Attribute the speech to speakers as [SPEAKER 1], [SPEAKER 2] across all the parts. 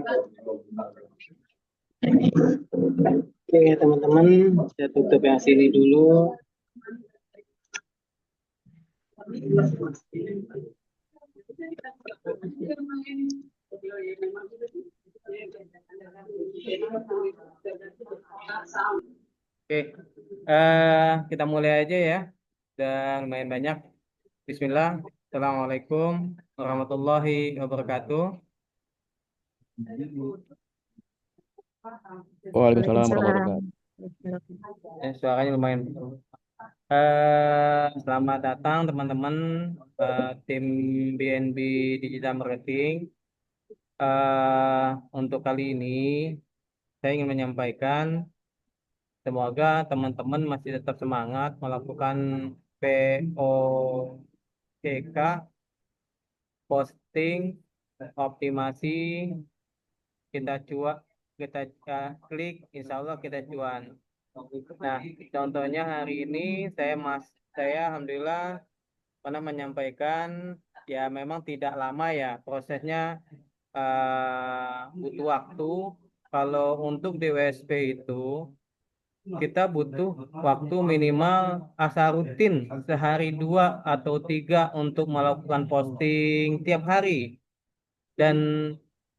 [SPEAKER 1] Oke, teman-teman, saya tutup yang sini dulu.
[SPEAKER 2] Oke, kita mulai aja ya. Dan lumayan banyak. Bismillah. Assalamualaikum warahmatullahi wabarakatuh.
[SPEAKER 3] Waalaikumsalam
[SPEAKER 4] Waalaikumsalam.
[SPEAKER 3] warahmatullahi
[SPEAKER 2] Suaranya lumayan. Selamat datang teman-teman tim BNB Digital Marketing. Untuk kali ini saya ingin menyampaikan semoga teman-teman masih tetap semangat melakukan POCK, posting, optimasi, kita kita klik, insya Allah kita cuan. Nah, contohnya hari ini saya alhamdulillah pernah menyampaikan ya memang tidak lama ya prosesnya, butuh waktu. Kalau untuk di WSP itu kita butuh waktu minimal asa rutin sehari 2 atau 3 untuk melakukan posting tiap hari dan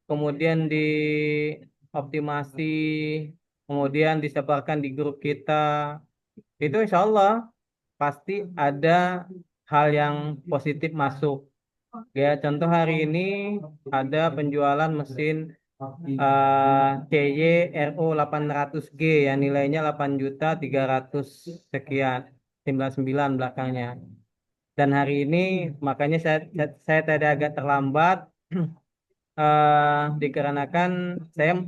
[SPEAKER 2] kemudian dioptimasi, kemudian disebarkan di grup kita. Itu insya Allah pasti ada hal yang positif masuk. Ya, contoh hari ini ada penjualan mesin CY RO 800G yang nilainya 8.300 sekian, 99 belakangnya. Dan hari ini makanya saya tadi agak terlambat dikarenakan saya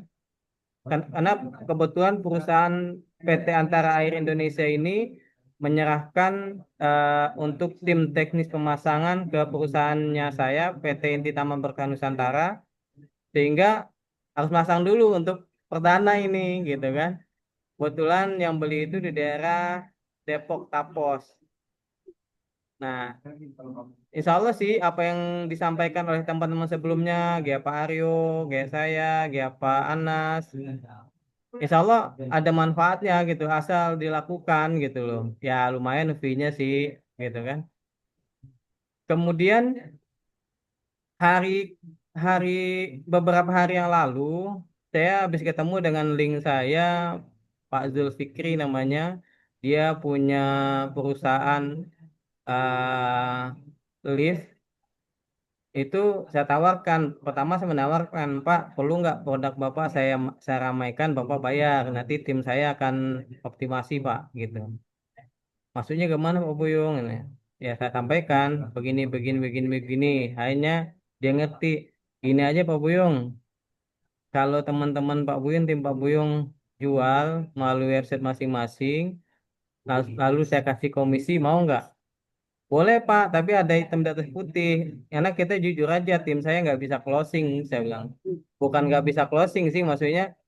[SPEAKER 2] karena kebetulan perusahaan PT Antara Air Indonesia ini menyerahkan untuk tim teknis pemasangan ke perusahaannya saya, PT Inti Taman Berkah Nusantara, sehingga harus masang dulu untuk perdana ini, gitu kan. Kebetulan yang beli itu di daerah Depok Tapos. Nah, insya Allah sih apa yang disampaikan oleh teman-teman sebelumnya, Gia Pak Aryo, Gia saya, Gia Pak Anas, insya Allah ada manfaatnya gitu, asal dilakukan gitu loh. Ya lumayan fee-nya sih, gitu kan. Kemudian hari hari beberapa hari yang lalu saya habis ketemu dengan link saya, Pak Zulfikri namanya. Dia punya perusahaan lift. Itu saya tawarkan, pertama saya menawarkan, Pak, perlu nggak produk Bapak saya ramaikan, Bapak bayar, nanti tim saya akan optimasi, Pak, gitu. Maksudnya gimana Pak Buyung? Ini? Ya saya sampaikan begini, begini, begini, begini. Akhirnya dia ngerti. Gini aja Pak Buyung, kalau teman-teman Pak Buyung, tim Pak Buyung jual melalui website masing-masing, lalu saya kasih komisi, mau nggak? Boleh Pak, tapi ada hitam di atas putih. Karena kita jujur aja, tim saya nggak bisa closing, saya bilang. Bukan nggak bisa closing sih, maksudnya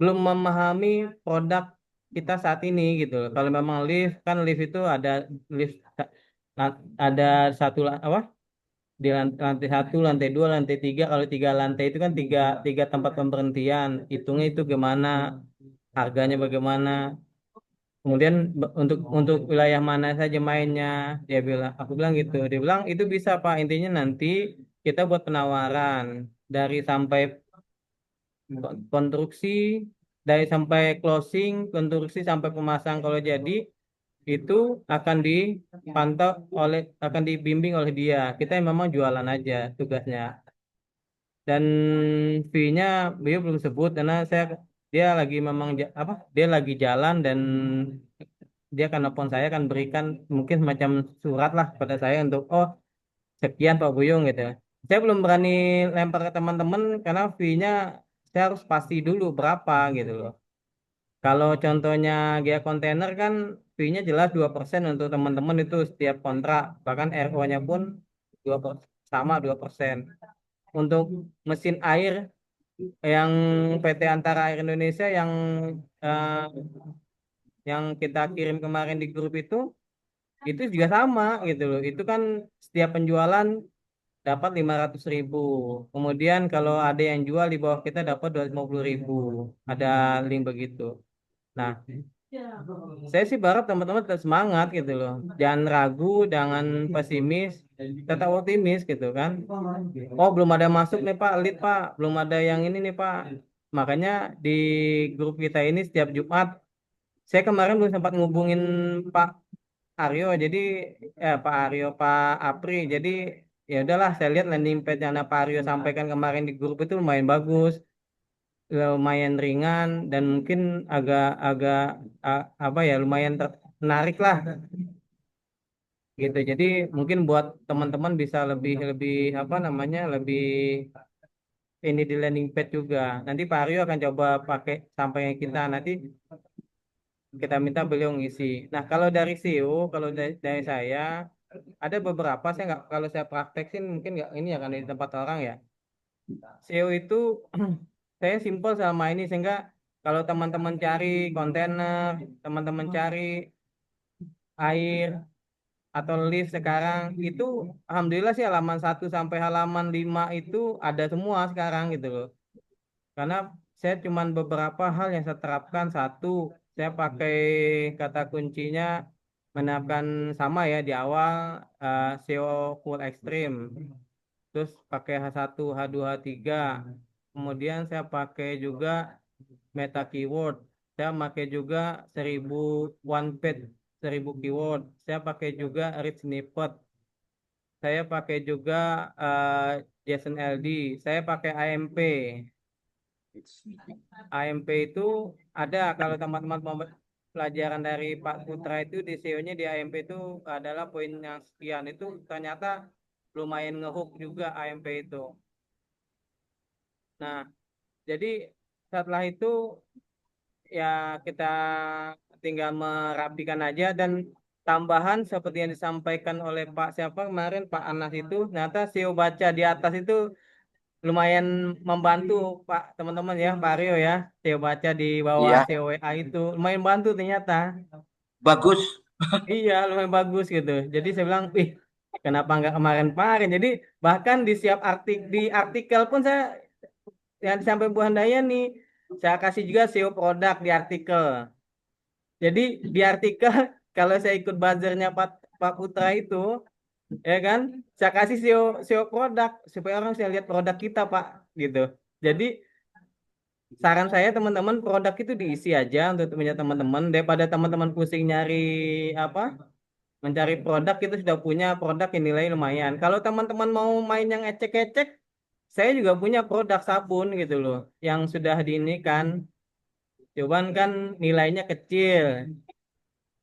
[SPEAKER 2] belum memahami produk kita saat ini gitu loh. Kalau memang lift, kan lift itu ada lift ada apa? Di lantai 1, lantai 2, lantai 3. Kalau 3 lantai itu kan tiga tempat pemberhentian. Hitungnya itu gimana, harganya bagaimana. Kemudian untuk wilayah mana saja mainnya, aku bilang gitu. Dia bilang itu bisa Pak. Intinya nanti kita buat penawaran dari sampai konstruksi, dari sampai closing, konstruksi sampai pemasang kalau jadi itu akan dibimbing oleh dia. Kita yang memang jualan aja tugasnya. Dan fee-nya beliau belum sebut karena dia lagi memang dia lagi jalan dan dia akan nelpon saya akan berikan mungkin semacam surat lah pada saya untuk sekian Pak Buyung gitu. Saya belum berani lempar ke teman-teman karena fee-nya saya harus pasti dulu berapa gitu loh. Kalau contohnya Gia Kontainer kan fee-nya jelas 2% untuk teman-teman itu setiap kontrak, bahkan RO-nya pun 2%. Untuk mesin air yang PT Antara Air Indonesia eh, yang kita kirim kemarin di grup itu juga sama gitu loh. Itu kan setiap penjualan dapat 500.000. Kemudian kalau ada yang jual di bawah kita dapat 250.000. Ada link begitu. Nah, saya sih berharap teman-teman tetap semangat gitu loh. Jangan ragu, jangan pesimis, tetap optimis gitu kan. Oh, belum ada masuk nih Pak, lead Pak, belum ada yang ini nih Pak. Makanya di grup kita ini setiap Jumat, saya kemarin belum sempat ngubungin Pak Aryo, jadi Pak Aryo, Pak Apri. Jadi ya udahlah, saya lihat landing page yang Pak Aryo sampaikan kemarin di grup itu lumayan bagus, lumayan ringan dan mungkin agak-agak apa ya, lumayan menarik lah gitu. Jadi mungkin buat teman-teman bisa lebih lebih apa namanya, lebih ini di landing page juga. Nanti Pak Aryo akan coba pakai sampai kita nanti kita minta beliau ngisi. Nah, kalau dari CEO, kalau dari saya ada beberapa, saya nggak, kalau saya prakteksin mungkin nggak ini ya karena di tempat orang ya. SEO itu saya simpel sama ini sehingga kalau teman-teman cari kontainer, teman-teman cari air atau lift sekarang itu alhamdulillah sih halaman 1 sampai halaman 5 itu ada semua sekarang gitu loh. Karena saya cuman beberapa hal yang saya terapkan. Satu, saya pakai kata kuncinya menerapkan sama ya di awal, SEO full extreme. Terus pakai H1, H2, H3. Kemudian saya pakai juga meta keyword. Saya pakai juga 1000 one page, 1000 keyword. Saya pakai juga rich snippet. Saya pakai juga JSON LD. Saya pakai AMP. AMP itu ada kalau teman-teman mau pelajaran dari Pak Putra itu di SEO-nya di AMP itu adalah poin yang sekian, itu ternyata lumayan ngehook juga AMP itu. Nah, jadi setelah itu ya kita tinggal merapikan aja dan tambahan seperti yang disampaikan oleh Pak siapa kemarin Pak Anas itu, ternyata SEO baca di atas itu lumayan membantu Pak teman-teman ya Pak Rio ya. SEO baca di bawah
[SPEAKER 3] Iya,
[SPEAKER 2] SEO WA itu lumayan bantu ternyata.
[SPEAKER 3] bagus.
[SPEAKER 2] Iya lumayan bagus gitu. Jadi saya bilang, wih kenapa nggak kemarin-kemarin. Jadi bahkan di siap di artikel pun saya yang sampai Bu Handaya nih saya kasih juga SEO produk di artikel. Jadi di artikel kalau saya ikut buzzernya Pak Putra itu, ya kan, saya kasih SEO produk supaya orang bisa lihat produk kita Pak, gitu. Jadi saran saya teman-teman produk itu diisi aja untuk punya teman-teman daripada teman-teman pusing nyari apa, mencari produk itu sudah punya produk yang nilai lumayan. Kalau teman-teman mau main yang ecek-ecek, saya juga punya produk sabun gitu loh, yang sudah diinikan. Cuman kan nilainya kecil.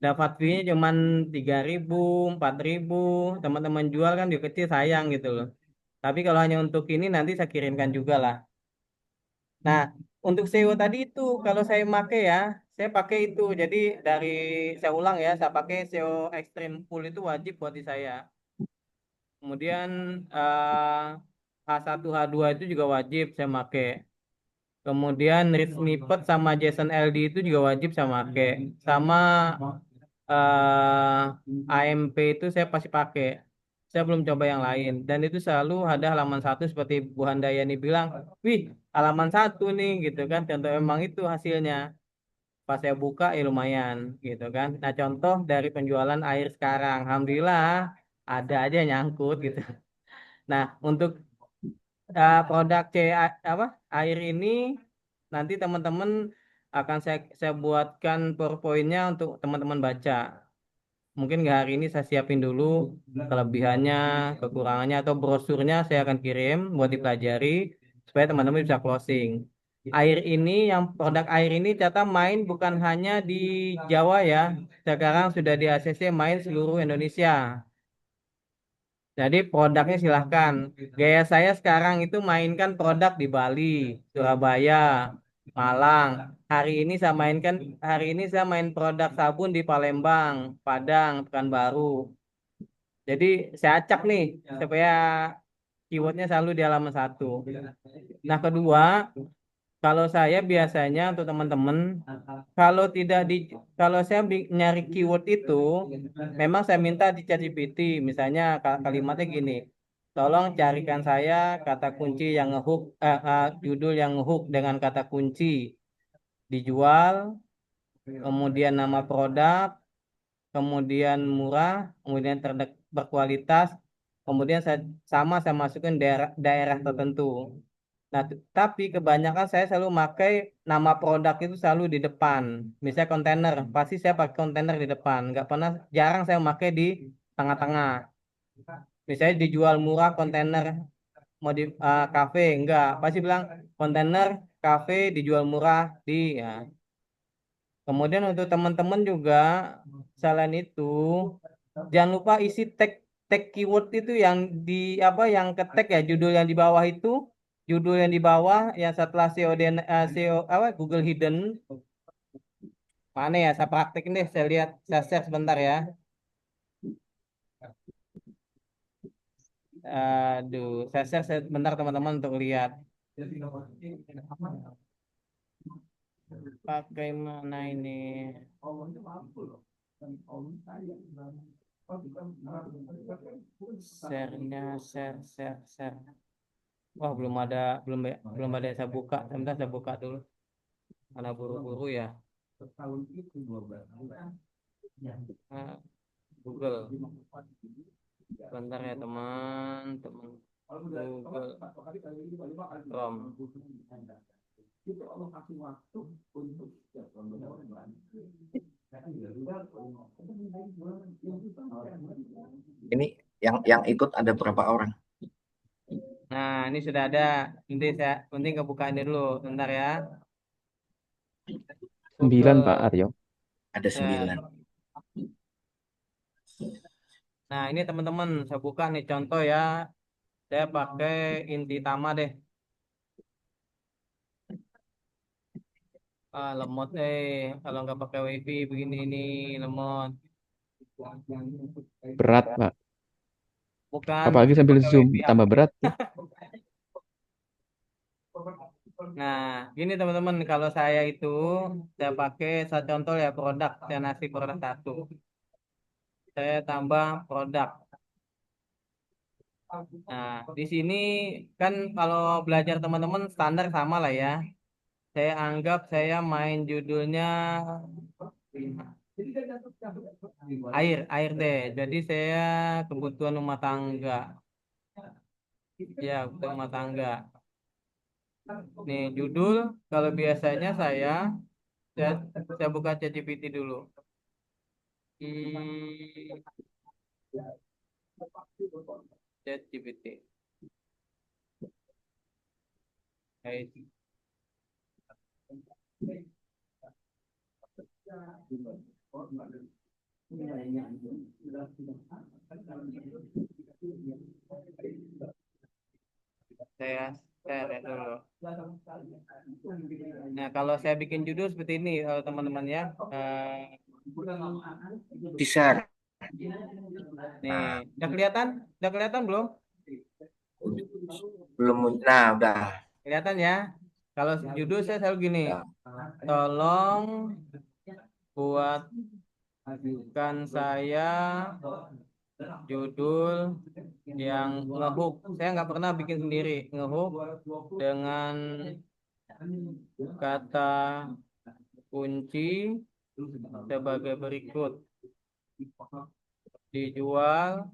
[SPEAKER 2] Dapat fee-nya cuman 3.000, 4.000. Teman-teman jual kan juga kecil sayang gitu loh. Tapi kalau hanya untuk ini nanti saya kirimkan juga lah. Nah, untuk SEO tadi itu kalau saya pakai ya, saya pakai itu. Jadi dari saya ulang ya, saya pakai SEO Extreme Full itu wajib buat di saya. Kemudian H1 H2 itu juga wajib saya pakai. Kemudian Rich Snippet sama JSON LD itu juga wajib saya pakai. Sama AMP itu saya pasti pakai. Saya belum coba yang lain. Dan itu selalu ada halaman 1 seperti Bu Handayani bilang, wih halaman 1 nih gitu kan. Contoh memang itu hasilnya. Pas saya buka ya lumayan gitu kan. Nah contoh dari penjualan air sekarang. Alhamdulillah ada aja yang nyangkut gitu. Nah untuk produk apa air ini nanti teman-teman akan saya buatkan PowerPoint-nya untuk teman-teman baca. Mungkin nggak hari ini saya siapin dulu kelebihannya, kekurangannya atau brosurnya saya akan kirim buat dipelajari supaya teman-teman bisa closing. Air ini, yang produk air ini ternyata main bukan hanya di Jawa ya. Sekarang sudah di ACC main seluruh Indonesia. Jadi produknya silahkan. Gaya saya sekarang itu mainkan produk di Bali, Surabaya, Malang. Hari ini saya main produk sabun di Palembang, Padang, Pekanbaru. Jadi saya acak nih supaya keywordnya selalu di halaman 1. Nah kedua, kalau saya biasanya untuk teman-teman, kalau tidak di, kalau saya nyari keyword itu, memang saya minta di ChatGPT, misalnya kalimatnya gini. tolong carikan saya kata kunci yang ngehook, judul yang ngehook dengan kata kunci dijual, kemudian nama produk, kemudian murah, kemudian berkualitas, kemudian saya masukin daerah tertentu. Nah, tapi kebanyakan saya selalu pakai nama produk itu selalu di depan. Misalnya kontainer, pasti saya pakai kontainer di depan. Nggak pernah, jarang saya pakai di tengah-tengah. Misalnya dijual murah kontainer mau di kafe, enggak. Pasti bilang kontainer kafe dijual murah di ya. Kemudian untuk teman-teman juga selain itu jangan lupa isi tag tag keyword itu yang di apa yang ke tag ya judul yang di bawah itu judul yang di bawah yang setelah SEO apa Google Hidden mana ya saya praktekin deh saya lihat saya share sebentar ya. Aduh saya share sebentar teman-teman untuk lihat pakai mana ini. Share. Wah, belum ada yang saya buka. Sebentar saya buka dulu. Karena buru-buru ya. Ah, Google. Sebentar ya teman. Google Chrome.
[SPEAKER 3] Ini yang ikut ada berapa orang?
[SPEAKER 2] Nah, ini sudah ada. Nanti saya penting kebuka ini dulu. Bentar ya.
[SPEAKER 4] 9 Pak
[SPEAKER 2] Google
[SPEAKER 4] Aryo.
[SPEAKER 3] Ada
[SPEAKER 2] Share.
[SPEAKER 3] 9.
[SPEAKER 2] Nah, ini teman-teman saya buka nih contoh ya. Saya pakai inti tama deh. Lemot kalau nggak pakai wifi begini ini lemot.
[SPEAKER 4] Berat Pak.
[SPEAKER 2] Bukan
[SPEAKER 4] Apalagi sambil
[SPEAKER 2] pakai
[SPEAKER 4] zoom
[SPEAKER 2] wifi
[SPEAKER 4] tambah berat.
[SPEAKER 2] Nah, gini teman-teman, kalau saya itu saya pakai saya contoh ya produk, saya nasi produk satu, saya tambah produk. Nah, di sini kan kalau belajar teman-teman standar sama lah ya. Saya anggap saya main judulnya air deh. Jadi saya kebutuhan rumah tangga, ya kebutuhan rumah tangga. Nih judul, kalau biasanya saya buka ChatGPT dulu. Hmm, ChatGPT. Guys. Saya share ya dulu. Nah, kalau saya bikin judul seperti ini, teman-teman ya.
[SPEAKER 3] Di-share.
[SPEAKER 2] Nih, udah kelihatan? Udah kelihatan belum?
[SPEAKER 3] Belum. Nah, udah.
[SPEAKER 2] Kelihatan ya? Kalau judul saya selalu gini,
[SPEAKER 3] Ya.
[SPEAKER 2] tolong buatkan saya judul yang ngehook. Saya nggak pernah bikin sendiri ngehook dengan kata kunci sebagai berikut. Dijual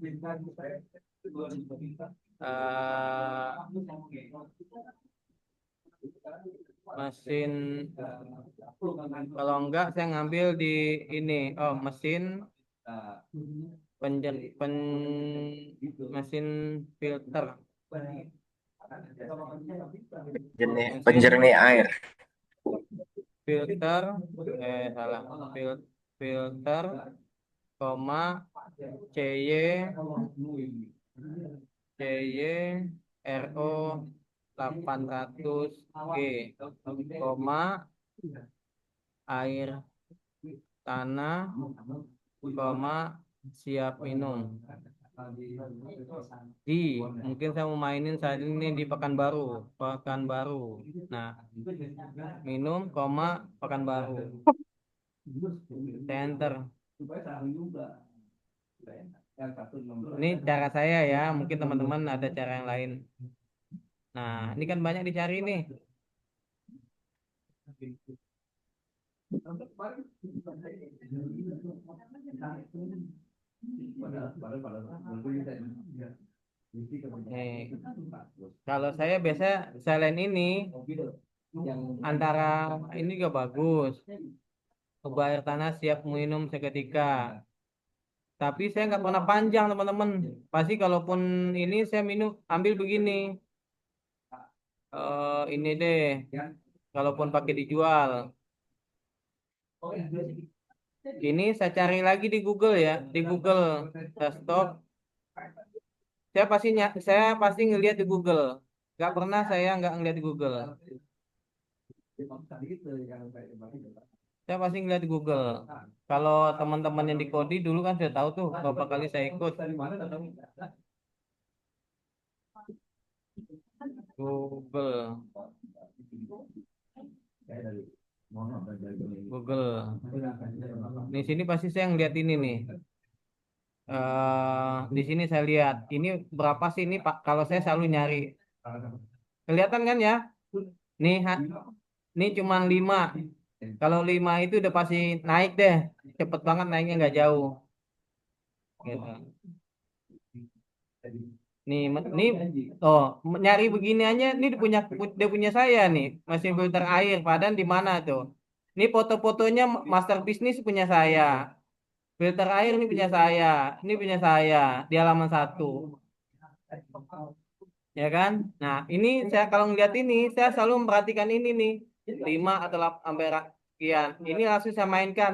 [SPEAKER 2] mesin, kalau enggak saya ngambil di ini mesin mesin filter
[SPEAKER 3] Penjernih air.
[SPEAKER 2] filter salah filter koma CY RO 800G koma air tanah koma siap minum mungkin saya mau mainin saat ini di Pekanbaru. Nah, minum koma Pekanbaru, saya enter. Ini cara saya ya, mungkin teman-teman ada cara yang lain. Nah, ini kan banyak dicari nih. Nih, kalau saya biasa selain ini antara ini juga bagus. Coba air tanah siap minum seketika. Tapi saya nggak pernah panjang teman-teman. Pasti kalaupun ini saya minum ambil begini. Ini deh. Kalaupun pakai dijual. Ini saya cari lagi di Google ya. Di Google saya stop. Saya pasti ngelihat di Google. Nggak pernah saya nggak ngelihat di Google. Saya pasti ngeliat di Google. Kalau teman-teman yang di Kodi dulu kan sudah tahu tuh beberapa kali saya ikut Google. Google. Di sini pasti saya ngeliat ini nih. Di sini saya lihat ini berapa sih ini Pak? Kalau saya selalu nyari. Kelihatan kan ya? Nih, ini cuma 5. Kalau 5 itu udah pasti naik deh. Cepet banget naiknya nggak jauh. Gitu. Nih, nyari begini aja, nih dia punya saya nih, mesin filter air. Padahal di mana tuh? Ini foto-fotonya master bisnis punya saya, filter air ini punya saya, ini punya saya di halaman 1, ya kan? Nah, ini saya kalau ngeliat ini, saya selalu memperhatikan ini nih, 5 atau sampai sekian. Ini langsung saya mainkan,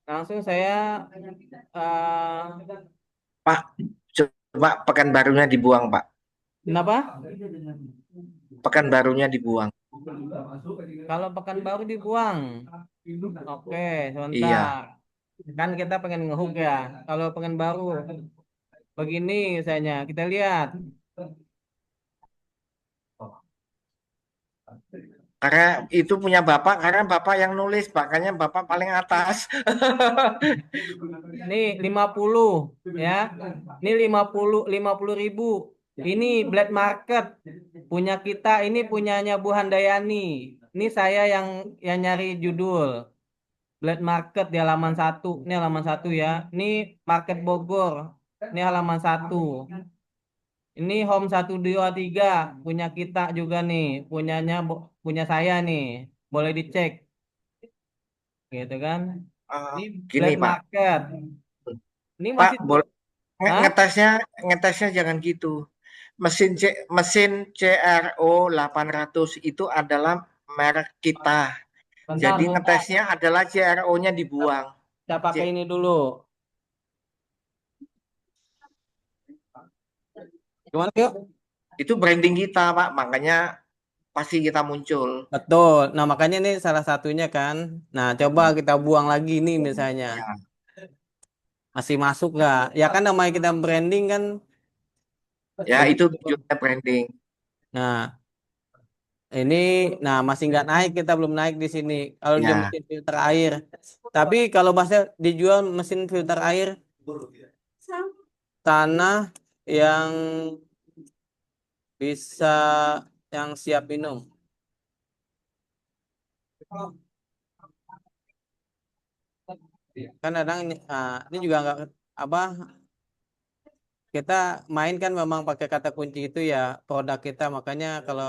[SPEAKER 2] langsung saya eh,
[SPEAKER 3] Pak, coba Pekanbarunya dibuang, Pak.
[SPEAKER 2] kenapa?
[SPEAKER 3] Pekanbarunya dibuang.
[SPEAKER 2] Kalau Pekanbaru dibuang. Oke,
[SPEAKER 3] Iya.
[SPEAKER 2] sebentar. Kan kita pengen ngehook ya. Kalau Pekanbaru begini misalnya, kita lihat.
[SPEAKER 3] Karena itu punya Bapak, karena Bapak yang nulis, makanya Bapak paling atas.
[SPEAKER 2] Nih 50 ya. Ini 50 ribu. Ini black market punya kita, ini punyanya Bu Handayani. Ini saya yang nyari judul. Black market di halaman 1. Ini halaman 1 ya. Ini market Bogor. Ini halaman 1. Ini Home 123 punya kita juga nih, punya saya nih. Boleh dicek gitu kan.
[SPEAKER 3] Ah,
[SPEAKER 2] Ini
[SPEAKER 3] gini,
[SPEAKER 2] black
[SPEAKER 3] Pak.
[SPEAKER 2] market. Ini
[SPEAKER 3] Pak,
[SPEAKER 2] masih
[SPEAKER 3] boleh
[SPEAKER 2] Hah?
[SPEAKER 3] ngetesnya jangan gitu. Mesin CRO 800 itu adalah merek kita.
[SPEAKER 2] Bentar,
[SPEAKER 3] Jadi
[SPEAKER 2] bentar.
[SPEAKER 3] ngetesnya adalah CRO-nya dibuang.
[SPEAKER 2] Saya pakai ini dulu. Gimana yuk?
[SPEAKER 3] Itu branding kita, Pak. Makanya pasti kita muncul.
[SPEAKER 2] Betul. Nah, makanya ini salah satunya kan. Nah, coba kita buang lagi nih misalnya.
[SPEAKER 3] Ya,
[SPEAKER 2] Masih masuk nggak? Ya kan namanya kita branding kan
[SPEAKER 3] ya itu
[SPEAKER 2] begitu.
[SPEAKER 3] tujuannya branding.
[SPEAKER 2] Nah, ini, nah masih nggak naik, kita belum naik di sini. Kalau dia
[SPEAKER 3] Ya,
[SPEAKER 2] mesin filter air, tapi kalau bahasa dijual mesin filter air tanah yang bisa yang siap minum. Kan kadang ini juga nggak apa kita main kan memang pakai kata kunci itu ya produk kita, makanya kalau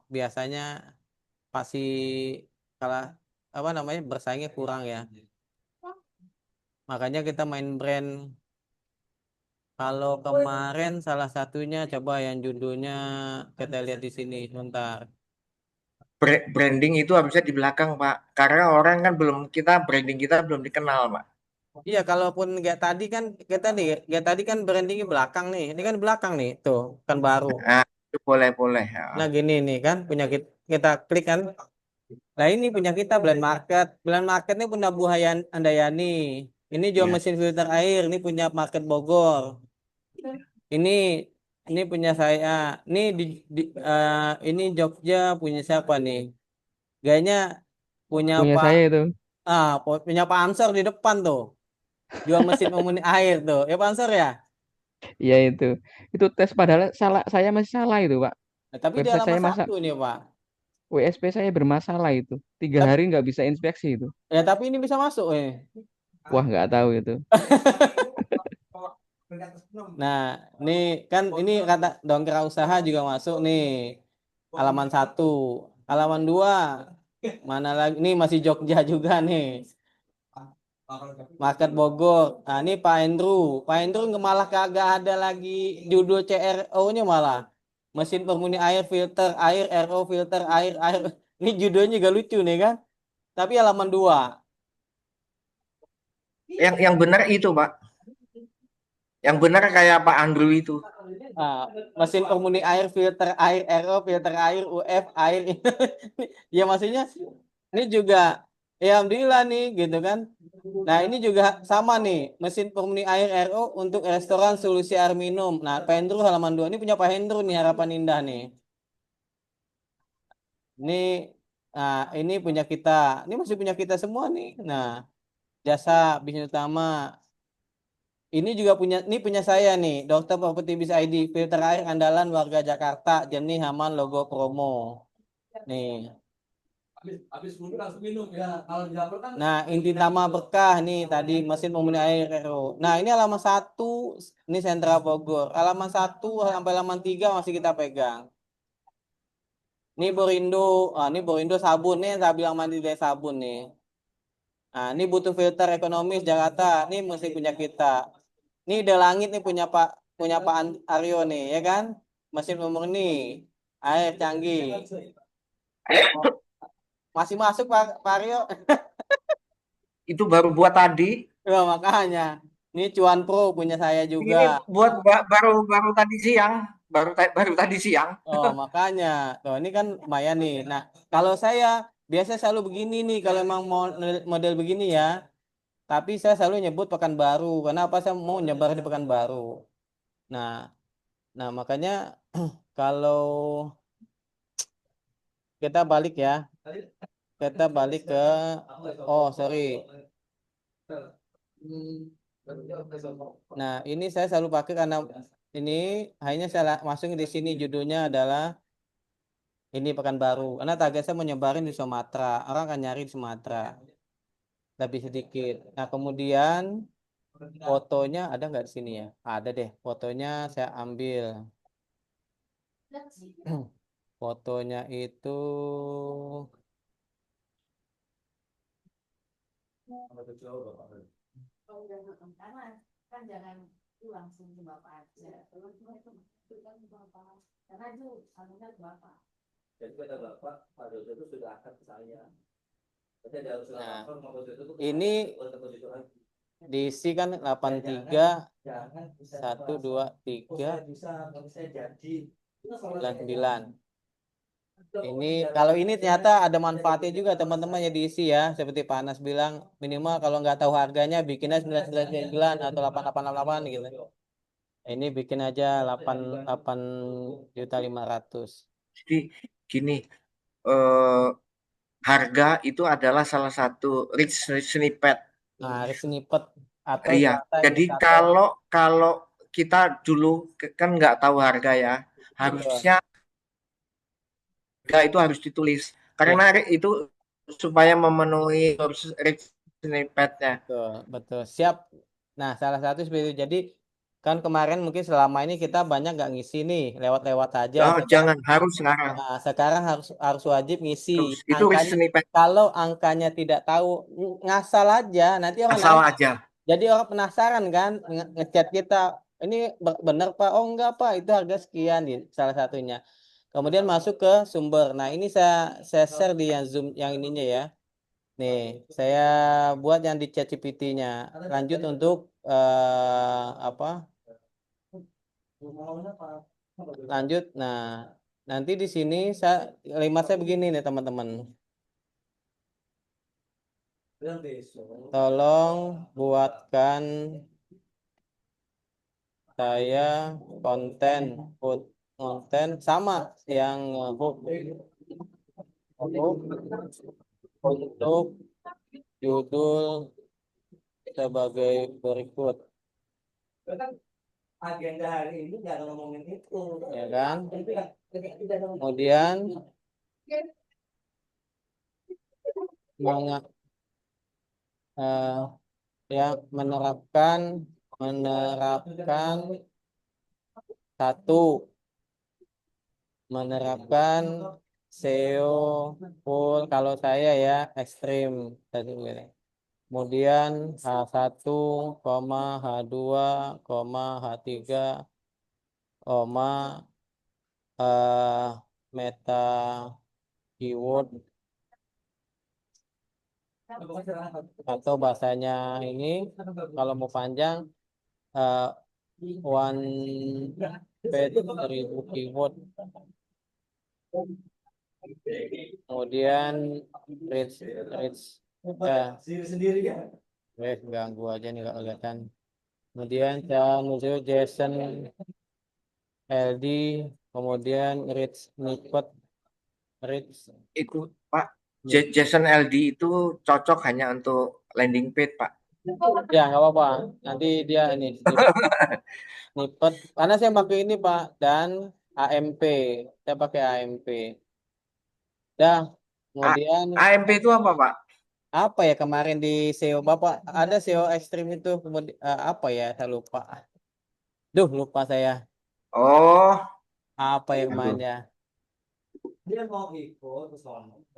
[SPEAKER 2] biasanya pasti kalah apa namanya bersaingnya kurang ya. Makanya kita main brand. Kalau kemarin salah satunya coba yang judulnya kita lihat di sini sebentar.
[SPEAKER 3] branding itu harusnya di belakang, Pak. Karena orang kan branding kita belum dikenal, Pak.
[SPEAKER 2] Iya, kalaupun kayak tadi kan kayak tadi kan brandingnya belakang nih. Ini kan belakang nih, tuh kan baru.
[SPEAKER 3] Nah, itu boleh-boleh. Ya.
[SPEAKER 2] Nah gini nih kan punya kita klik kan. Nah ini punya kita Blend Market. Blend Market ini punya Bu Handayani. Ini jual
[SPEAKER 3] Ya.
[SPEAKER 2] mesin filter air. Ini punya Market Bogor. Ini ini punya saya. Ini ini Jogja punya siapa nih? Kayaknya punya
[SPEAKER 1] Punya
[SPEAKER 2] Pak
[SPEAKER 1] saya itu.
[SPEAKER 2] punya Pak Ansor di depan tuh. Jual mesin pemurni air tuh. Ya Pak Ansor ya?
[SPEAKER 4] Iya itu. Itu tes padahal salah, saya masih salah itu, Pak.
[SPEAKER 2] Nah, tapi di
[SPEAKER 4] Website
[SPEAKER 2] halaman
[SPEAKER 4] saya masa
[SPEAKER 2] satu nih Pak.
[SPEAKER 4] WSP saya bermasalah itu. 3 hari
[SPEAKER 2] Tapi
[SPEAKER 4] nggak bisa inspeksi itu.
[SPEAKER 2] ya tapi ini bisa masuk
[SPEAKER 4] Wah, nggak tahu itu.
[SPEAKER 2] Nah, ini kan ini kata dongkrak usaha juga masuk nih. Halaman 1, halaman 2. Mana lagi? Ini masih Jogja juga nih. Market Bogor. Nah, ini Pak Andrew. Pak Andrew malah kagak ada lagi judul CRO-nya malah. Mesin pemurni air, filter air, RO, filter air, air. Ini judulnya juga lucu nih kan. Tapi halaman 2.
[SPEAKER 3] Yang benar itu, Pak. Yang benar kayak Pak Andrew itu.
[SPEAKER 2] Nah, mesin pemurni air, filter air, RO, filter air, UF, air. Ya maksudnya ini juga ya alhamdulillah nih gitu kan. Nah, ini juga sama nih, mesin pemurni air RO untuk restoran solusi air minum. Nah, Pak Hendro halaman 2 ini punya Pak Hendro nih, Harapan Indah nih. Ini ini punya kita. Ini masih punya kita semua nih. Nah, jasa bisnis utama. Ini juga punya saya nih, Dokter Property Biz ID, filter air andalan warga Jakarta, jernih aman logo promo. Nih. Nah, inti nama berkah nih tadi mesin pemurni air RO. Nah, ini halaman 1, ini Sentra Bogor. Halaman 1 sampai halaman 3 masih kita pegang. Ini Borindo sabun nih, yang saya bilang mandi dari sabun nih. Nah, ini butuh filter ekonomis Jakarta. Ini mesti punya kita. Ini De Langit nih punya Pak Aryo nih, ya kan? Mesin pemurni air canggih. Masih masuk Pak Aryo?
[SPEAKER 3] Itu baru buat tadi.
[SPEAKER 2] Ya, makanya. Ini Cuan Pro punya saya juga.
[SPEAKER 3] Ini buat baru tadi siang. Baru tadi siang.
[SPEAKER 2] Oh, makanya. Tuh, ini kan lumayan nih. Nah, kalau saya biasa selalu begini nih, kalau emang mau model begini ya. Tapi saya selalu nyebut Pekanbaru. Karena apa? Saya mau nyebar di Pekanbaru. Nah, makanya kalau kita balik ya, kita balik ke, oh sorry. Nah, ini saya selalu pakai karena ini hanya saya masukin di sini judulnya adalah ini Pekanbaru. Karena target saya menyebarin di Sumatera. Orang akan nyari di Sumatera. Lebih sedikit. Nah, kemudian fotonya ada nggak di sini ya? Ada deh. Fotonya saya ambil. Fotonya itu nah, ini diisi kan 83 1 2 3 99. Ini kalau ini ternyata ada manfaatnya juga teman-teman ya diisi ya. Seperti Pak Anas bilang minimal kalau nggak tahu harganya bikinnya 999 atau 888 gitu. Ini bikin aja 8.500.000.
[SPEAKER 3] Jadi gini, harga itu adalah salah satu rich snippet.
[SPEAKER 2] Nah, snippet atau
[SPEAKER 3] Iya.
[SPEAKER 2] data
[SPEAKER 3] Jadi
[SPEAKER 2] indikator.
[SPEAKER 3] kalau kita dulu kan nggak tahu harga ya, harusnya harga itu harus ditulis karena itu supaya memenuhi rich snippetnya.
[SPEAKER 2] Betul. Siap. Nah, salah satu seperti itu. Jadi kan kemarin mungkin selama ini kita banyak nggak ngisi nih, lewat-lewat aja.
[SPEAKER 3] Oh, jangan, harus sekarang.
[SPEAKER 2] Nah, sekarang harus harus wajib ngisi
[SPEAKER 3] Terus itu rich
[SPEAKER 2] angkanya.
[SPEAKER 3] snippet.
[SPEAKER 2] Kalau angkanya tidak tahu, ngasal aja. Nanti orang
[SPEAKER 3] Asal
[SPEAKER 2] nanya.
[SPEAKER 3] aja.
[SPEAKER 2] Jadi orang penasaran kan ngechat kita. Ini benar Pak? Oh enggak Pak, itu harga sekian salah satunya. Kemudian masuk ke sumber. Nah, ini saya share di yang Zoom yang ininya ya. Nih, saya buat yang di ChatGPT-nya. Lanjut untuk apa? Lanjut. Nah, nanti di sini kalimat saya begini nih teman-teman. Tolong buatkan saya konten sama yang hook untuk judul sebagai berikut. Agenda hari ini jangan ngomongin itu, ya kan? Kemudian menga- eh, ya menerapkan satu menerapkan SEO full kalau saya ya ekstrim tadi ini. Kemudian H1, H2, H3, eh, meta keyword atau bahasanya ini kalau mau panjang eh, one page 1000 keyword. Kemudian reach ganggu aja nih kalau kelihatan. Kemudian saya menuju JSON LD, kemudian reach snippet, reach
[SPEAKER 3] Itu Pak, JSON LD itu cocok hanya untuk landing page Pak.
[SPEAKER 2] ya nggak apa-apa. Nanti dia ini snippet. Karena saya pakai ini Pak dan AMP, saya pakai AMP. Dah, kemudian
[SPEAKER 3] AMP itu apa Pak?
[SPEAKER 2] apa ya kemarin di SEO Bapak ada SEO ekstrim itu kemudian apa ya saya lupa. Duh lupa saya
[SPEAKER 3] Oh,
[SPEAKER 2] apa yang
[SPEAKER 3] aduh.
[SPEAKER 2] mainnya.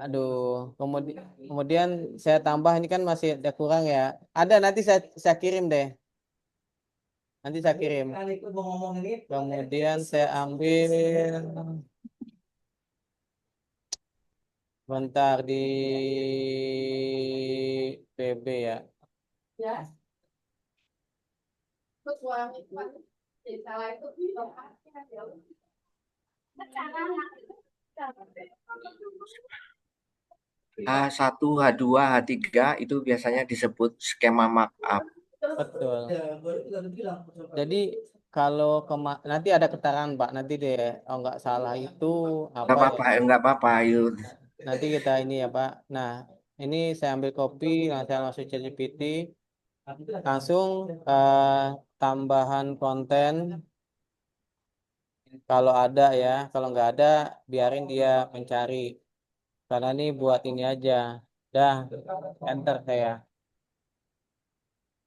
[SPEAKER 2] Aduh, kemudian saya tambah ini kan masih ada kurang ya. Ada nanti saya kirim deh. Nanti saya kirim. Kemudian saya ambil bentar di PB ya.
[SPEAKER 3] H1, H2, H3 itu biasanya disebut skema markup.
[SPEAKER 2] Betul. Jadi kalau nanti ada keterangan Pak, nanti deh, oh nggak salah itu apa ya?
[SPEAKER 3] Enggak apa-apa, ayo.
[SPEAKER 2] Nanti kita ini ya Pak. Nah, ini saya ambil kopi, saya masuk ChatGPT, langsung tambahan konten kalau ada ya, kalau nggak ada biarin dia mencari. Karena ini buat ini aja. Dah, enter saya.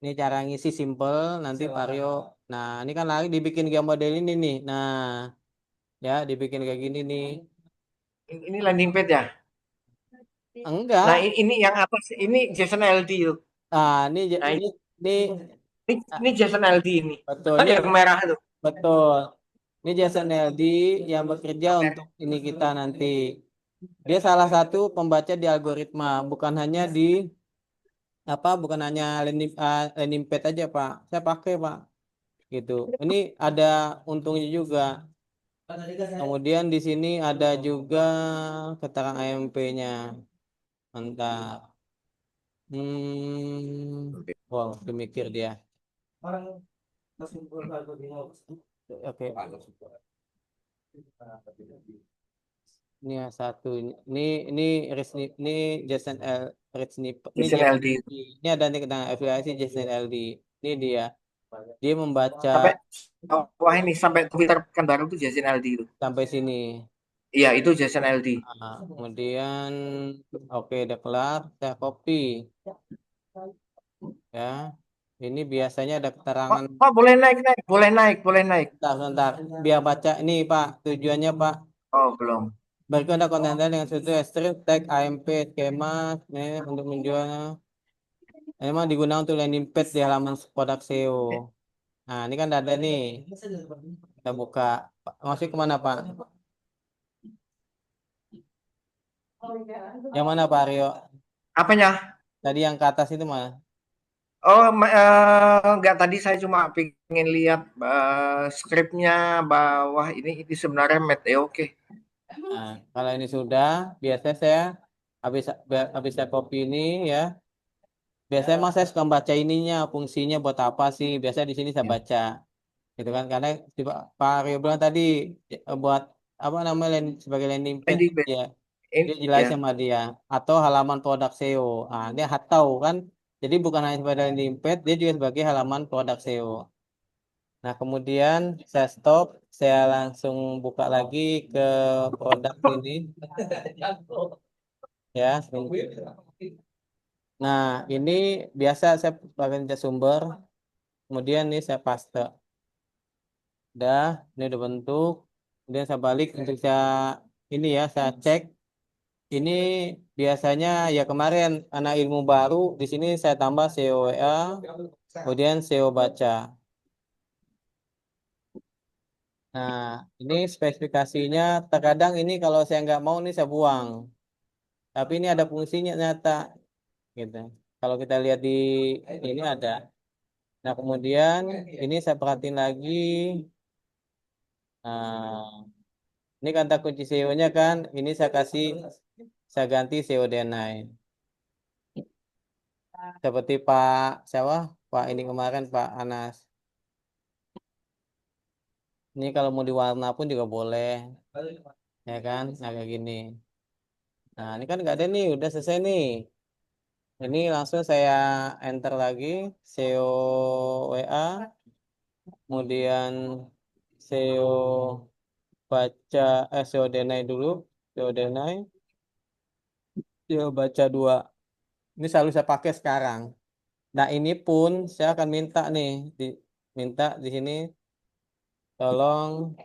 [SPEAKER 2] Ini cara ngisi simple, nanti Vario. Nah, ini kan lagi dibikin game model ini nih. Nah, ya dibikin kayak gini nih.
[SPEAKER 3] Ini landing page ya?
[SPEAKER 2] Enggak.
[SPEAKER 3] Nah, ini yang atas ini JSON LD itu.
[SPEAKER 2] Nah,
[SPEAKER 3] Nah,
[SPEAKER 2] ini
[SPEAKER 3] ini JSON LD ini.
[SPEAKER 2] betul. Ini
[SPEAKER 3] Yang merah itu.
[SPEAKER 2] betul. Ini Jason LD yang bekerja untuk ini kita nanti. Dia salah satu pembaca di algoritma, bukan hanya di bukan hanya landing page aja, Pak. Saya pakai, Pak. Gitu. Ini ada untungnya juga. Kemudian di sini ada juga keterangan AMP-nya. Mantap. Wow, dimikir dia. Oke. Ini yang satu. Ini ini Jason ini
[SPEAKER 3] JSON LD.
[SPEAKER 2] ini ada nih tentang afiliasi Jason LD. Ini dia. Dia membaca
[SPEAKER 3] Sampai wah ini sampai Twitter Pekanbaru itu JSON LD itu.
[SPEAKER 2] sampai sini.
[SPEAKER 3] Iya, itu JSON LD.
[SPEAKER 2] Nah, kemudian oke udah kelar, saya copy ya. Ini biasanya ada keterangan
[SPEAKER 3] Oh, boleh naik, boleh naik, boleh naik.
[SPEAKER 2] sebentar, biar baca ini Pak. Tujuannya Pak.
[SPEAKER 3] Oh, belum.
[SPEAKER 2] Berikut ada konten dengan suatu ekstrim tag AMP skema untuk menjualnya. Memang digunakan untuk landing page di halaman produk SEO. Nah, ini kan ada nih. Kita buka. Masuk kemana, Pak? Yang mana, Pak Aryo?
[SPEAKER 3] Apanya?
[SPEAKER 2] Tadi yang ke atas itu mana?
[SPEAKER 3] Oh, enggak, tadi saya cuma pengen lihat skripnya bawah ini sebenarnya oke.
[SPEAKER 2] Nah, kalau ini sudah, biasanya saya habis saya copy ini ya. Biasanya emang saya suka baca ininya, fungsinya buat apa sih? Biasanya di sini saya baca. Gitu kan? Karena Pak Aryo bilang tadi buat apa namanya sebagai landing page
[SPEAKER 3] Landing page.
[SPEAKER 2] ya.
[SPEAKER 3] Ini
[SPEAKER 2] Dia jelasin
[SPEAKER 3] ya.
[SPEAKER 2] sama dia atau halaman produk SEO. Ah, dia tahu kan Jadi bukan hanya sebagai landing page, dia juga sebagai halaman produk SEO. Nah, kemudian saya stop, saya langsung buka lagi ke produk ini. Ya, nah, ini biasa saya pakai sumber. Kemudian ini saya paste. Udah, ini udah bentuk. Kemudian saya balik untuk saya ini ya, saya cek. Ini biasanya ya kemarin anak ilmu baru di sini saya tambah SEO WA, kemudian SEO baca. Nah, ini spesifikasinya terkadang ini kalau saya nggak mau ini saya buang. Tapi ini ada fungsinya nyata gitu. Kalau kita lihat di ini ada. Nah, kemudian ini saya perhatiin lagi. Nah, ini kata kunci SEO-nya kan, ini saya ganti SEO Denai. Seperti Pak siapa? Pak ini kemarin Pak Anas. Ini kalau mau diwarna pun juga boleh, ya kan? Nah, kayak gini. Nah, ini kan nggak ada nih, udah selesai nih. Ini langsung saya enter lagi SEO WA, kemudian SEO baca SEO Denai dulu, SEO Denai, SEO baca 2. Ini selalu saya pakai sekarang. Nah, ini pun saya akan minta nih, minta di sini tolong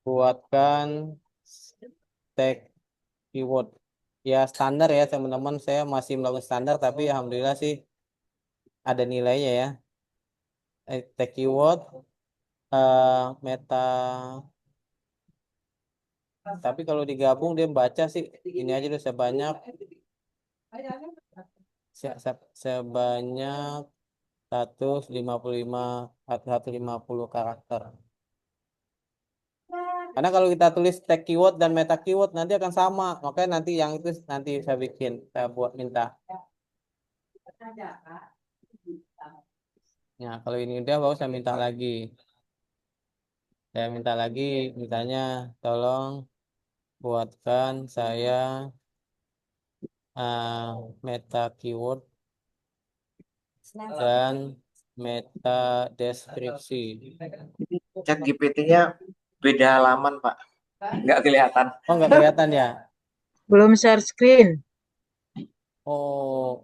[SPEAKER 2] buatkan tag keyword. Ya standar ya teman-teman, saya masih melakukan standar tapi alhamdulillah sih ada nilainya ya. Tag keyword meta. Tapi kalau digabung dia baca sih ini aja udah sebanyak sebanyak 155 atau 150 karakter. Karena kalau kita tulis tag keyword dan meta keyword nanti akan sama. Makanya nanti yang itu nanti saya bikin, saya buat minta. Nah, kalau ini udah baru saya minta lagi. Saya minta lagi, mintanya tolong buatkan saya meta keyword dan meta deskripsi.
[SPEAKER 3] Chat GPT-nya beda halaman, Pak. Nggak kelihatan.
[SPEAKER 2] Oh, nggak kelihatan ya?
[SPEAKER 5] Belum share screen.
[SPEAKER 2] Oh,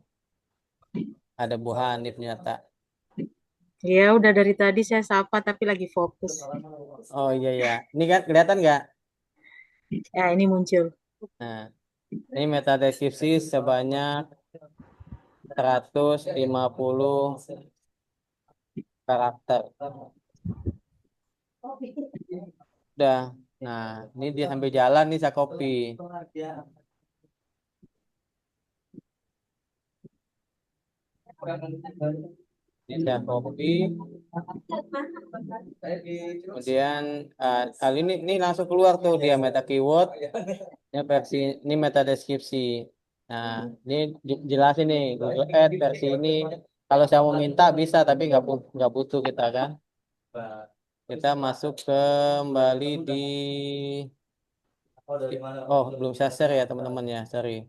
[SPEAKER 2] ada Bu Hanif ternyata.
[SPEAKER 5] Ya, udah dari tadi saya sapa tapi lagi fokus.
[SPEAKER 2] Oh iya ya. Ini kan kelihatan nggak?
[SPEAKER 5] Ya, ini muncul.
[SPEAKER 2] Nah, ini meta deskripsi sebanyak 150 karakter. Udah. Nah, ini dia sambil jalan nih saya copy. Ini saya copy. Kemudian kali ini langsung keluar tuh dia meta keyword. Ini versi ini meta deskripsi. Nah, ini jelasin nih Google Ads versi ini. Kalau saya mau minta bisa, tapi nggak butuh kita kan. Kita masuk kembali di oh belum saya share ya teman-teman ya, sorry.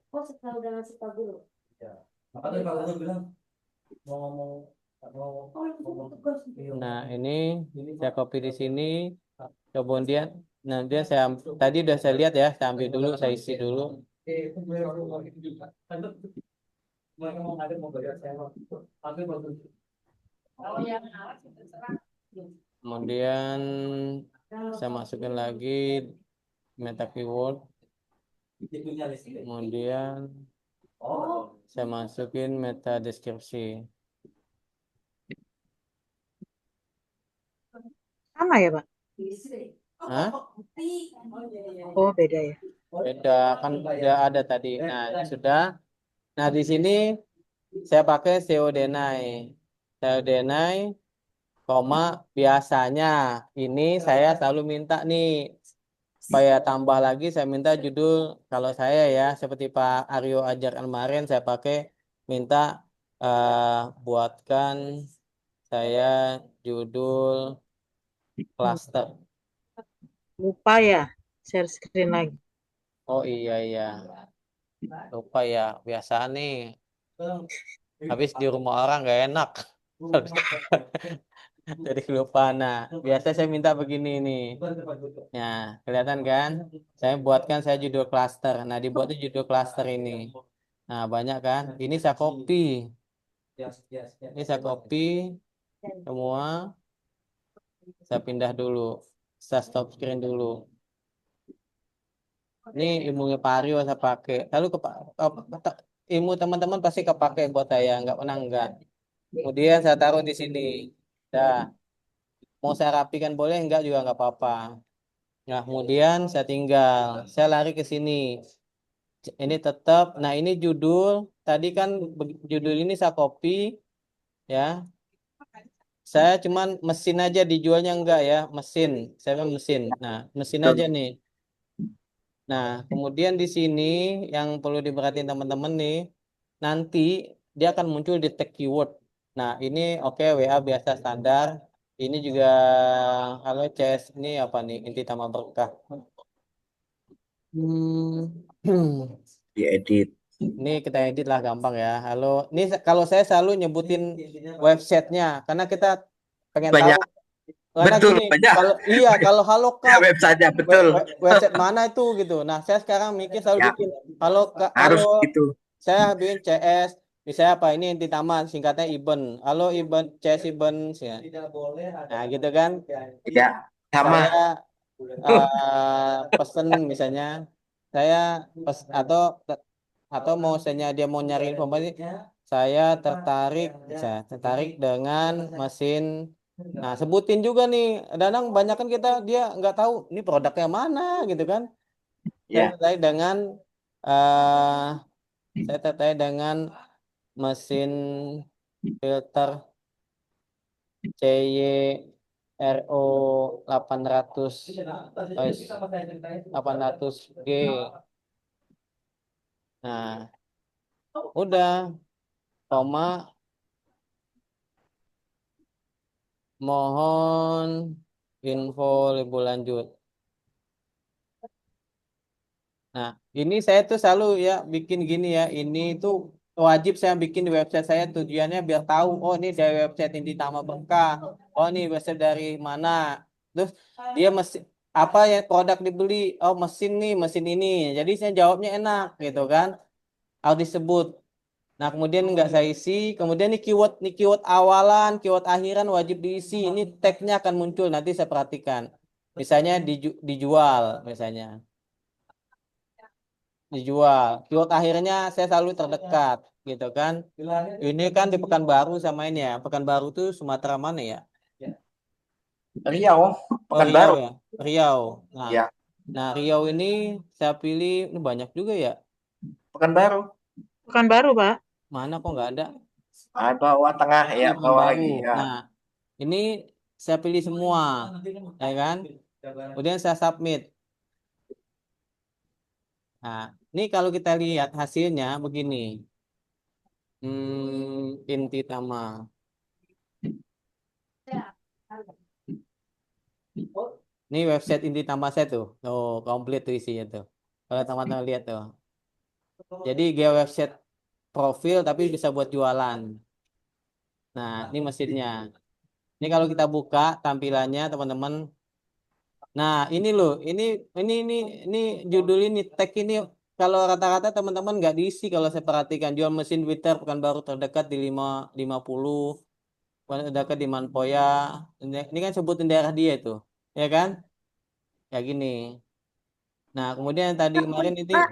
[SPEAKER 2] Nah, ini saya copy di sini. Kemudian, nah dia tadi udah saya lihat ya, saya ambil dulu, saya isi dulu. Kemudian saya masukin lagi meta keyword. Kemudian saya masukin meta deskripsi.
[SPEAKER 5] Sama ya, Pak?
[SPEAKER 2] Hah?
[SPEAKER 5] Oh, beda ya.
[SPEAKER 2] Beda kan udah ada tadi. Nah, sudah. Nah, di sini saya pakai SEO Denai. SEO Denai, koma biasanya ini saya selalu minta nih supaya tambah lagi saya minta judul kalau saya ya seperti Pak Aryo ajarkan kemarin saya pakai minta buatkan saya judul cluster.
[SPEAKER 5] Lupa ya, share screen lagi.
[SPEAKER 2] Oh iya iya lupa ya biasa nih Habis di rumah orang nggak enak. Jadi lupa. Nah, biasa saya minta begini nih. Nah, kelihatan kan? Saya buatkan saya judul klaster. Nah, dibuatnya judul klaster ini. Nah, banyak kan? Ini saya copy. Ini saya copy semua. Saya pindah dulu. Saya stop screen dulu. Ini ilmunya Pak Aryo saya pakai. Lalu ilmu teman-teman pasti kepake buat saya. Nggak pernah enggak. Kemudian saya taruh di sini. Dah. Mau saya rapikan boleh enggak juga nggak apa-apa. Nah, kemudian saya lari ke sini. Ini tetap. Nah, ini judul. Tadi kan judul ini saya copy ya. Saya cuman mesin aja dijualnya enggak ya, mesin. Saya mesin. Nah, mesin aja nih. Nah, kemudian di sini yang perlu diperhatiin teman-teman nih, nanti dia akan muncul di tag keyword. Nah, ini oke WA biasa standar. Ini juga halo CS ini apa nih inti tambah berkah.
[SPEAKER 3] Diedit.
[SPEAKER 2] Ini kita edit lah gampang ya. Halo, ini kalau saya selalu nyebutin websitenya karena kita pengen tahu.
[SPEAKER 3] Banyak.
[SPEAKER 2] Karena
[SPEAKER 3] Betul,
[SPEAKER 2] gini,
[SPEAKER 3] banyak.
[SPEAKER 2] kalau halo
[SPEAKER 3] Ya,
[SPEAKER 2] Kak,
[SPEAKER 3] website-nya betul.
[SPEAKER 2] website mana itu gitu. Nah, saya sekarang mikir selalu
[SPEAKER 3] Ya,
[SPEAKER 2] bikin halo Kak,
[SPEAKER 3] harus
[SPEAKER 2] halo.
[SPEAKER 3] gitu.
[SPEAKER 2] Saya bikin CS, misalnya apa ini inti taman, singkatnya Iben. Halo Iben, CS Iben, ya. Nah, gitu kan.
[SPEAKER 3] Ya, sama.
[SPEAKER 2] Saya pesen misalnya, saya atau mau misalnya dia mau nyari informasi, saya tertarik dengan mesin. Nah, sebutin juga nih. Kadang banyak kan dia nggak tahu ini produknya mana gitu kan. Saya
[SPEAKER 3] Ya,
[SPEAKER 2] tertarik dengan eh saya tertarik dengan mesin filter CYRO 800 800G. Nah, udah koma mohon info lebih lanjut. Nah, ini saya tuh selalu ya bikin gini ya. Ini tuh wajib saya bikin di website saya tujuannya biar tahu, oh ini dari website Inti Tama Berkah. Oh ini website dari mana. Terus dia mesin apa ya produk dibeli? Oh mesin nih, mesin ini. Jadi saya jawabnya enak gitu kan. Harus disebut. Nah, kemudian nggak saya isi. Kemudian nih keyword awalan, keyword akhiran wajib diisi. Ini tagnya akan muncul nanti saya perhatikan. Misalnya dijual misalnya. Dijual. Keyword akhirnya saya selalu terdekat, gitu kan? Ini kan di Pekanbaru sama ini ya. Pekanbaru tuh Sumatera mana ya?
[SPEAKER 3] Riau,
[SPEAKER 2] Oh, Riau
[SPEAKER 3] Pekanbaru.
[SPEAKER 2] ya. Riau.
[SPEAKER 3] Ya,
[SPEAKER 2] Nah Riau ini saya pilih ini banyak juga ya.
[SPEAKER 3] Pekanbaru.
[SPEAKER 5] Pekanbaru, Pak.
[SPEAKER 2] Mana kok nggak ada?
[SPEAKER 3] Bawah tengah ya,
[SPEAKER 2] Ini
[SPEAKER 3] bawah
[SPEAKER 2] Pekanbaru.
[SPEAKER 3] lagi ya.
[SPEAKER 2] Nah ini saya pilih semua, ya kan? Kemudian saya submit. Nah ini kalau kita lihat hasilnya begini. Inti Tama. Ini website Inti Tambah saya tuh. Oh, komplit tuh isinya tuh. Kalau teman-teman lihat tuh. Jadi dia website profil tapi bisa buat jualan. Nah, ini mesinnya. Ini kalau kita buka tampilannya teman-teman. Nah, ini loh. Ini judul ini tag ini kalau rata-rata teman-teman nggak diisi kalau saya perhatikan jual mesin Twitter Pekanbaru terdekat di 50 terdekat di Manpoya. Ini kan sebutin daerah dia itu. Ya kan? Ya gini. Nah, kemudian yang tadi kemarin itu
[SPEAKER 6] Pak,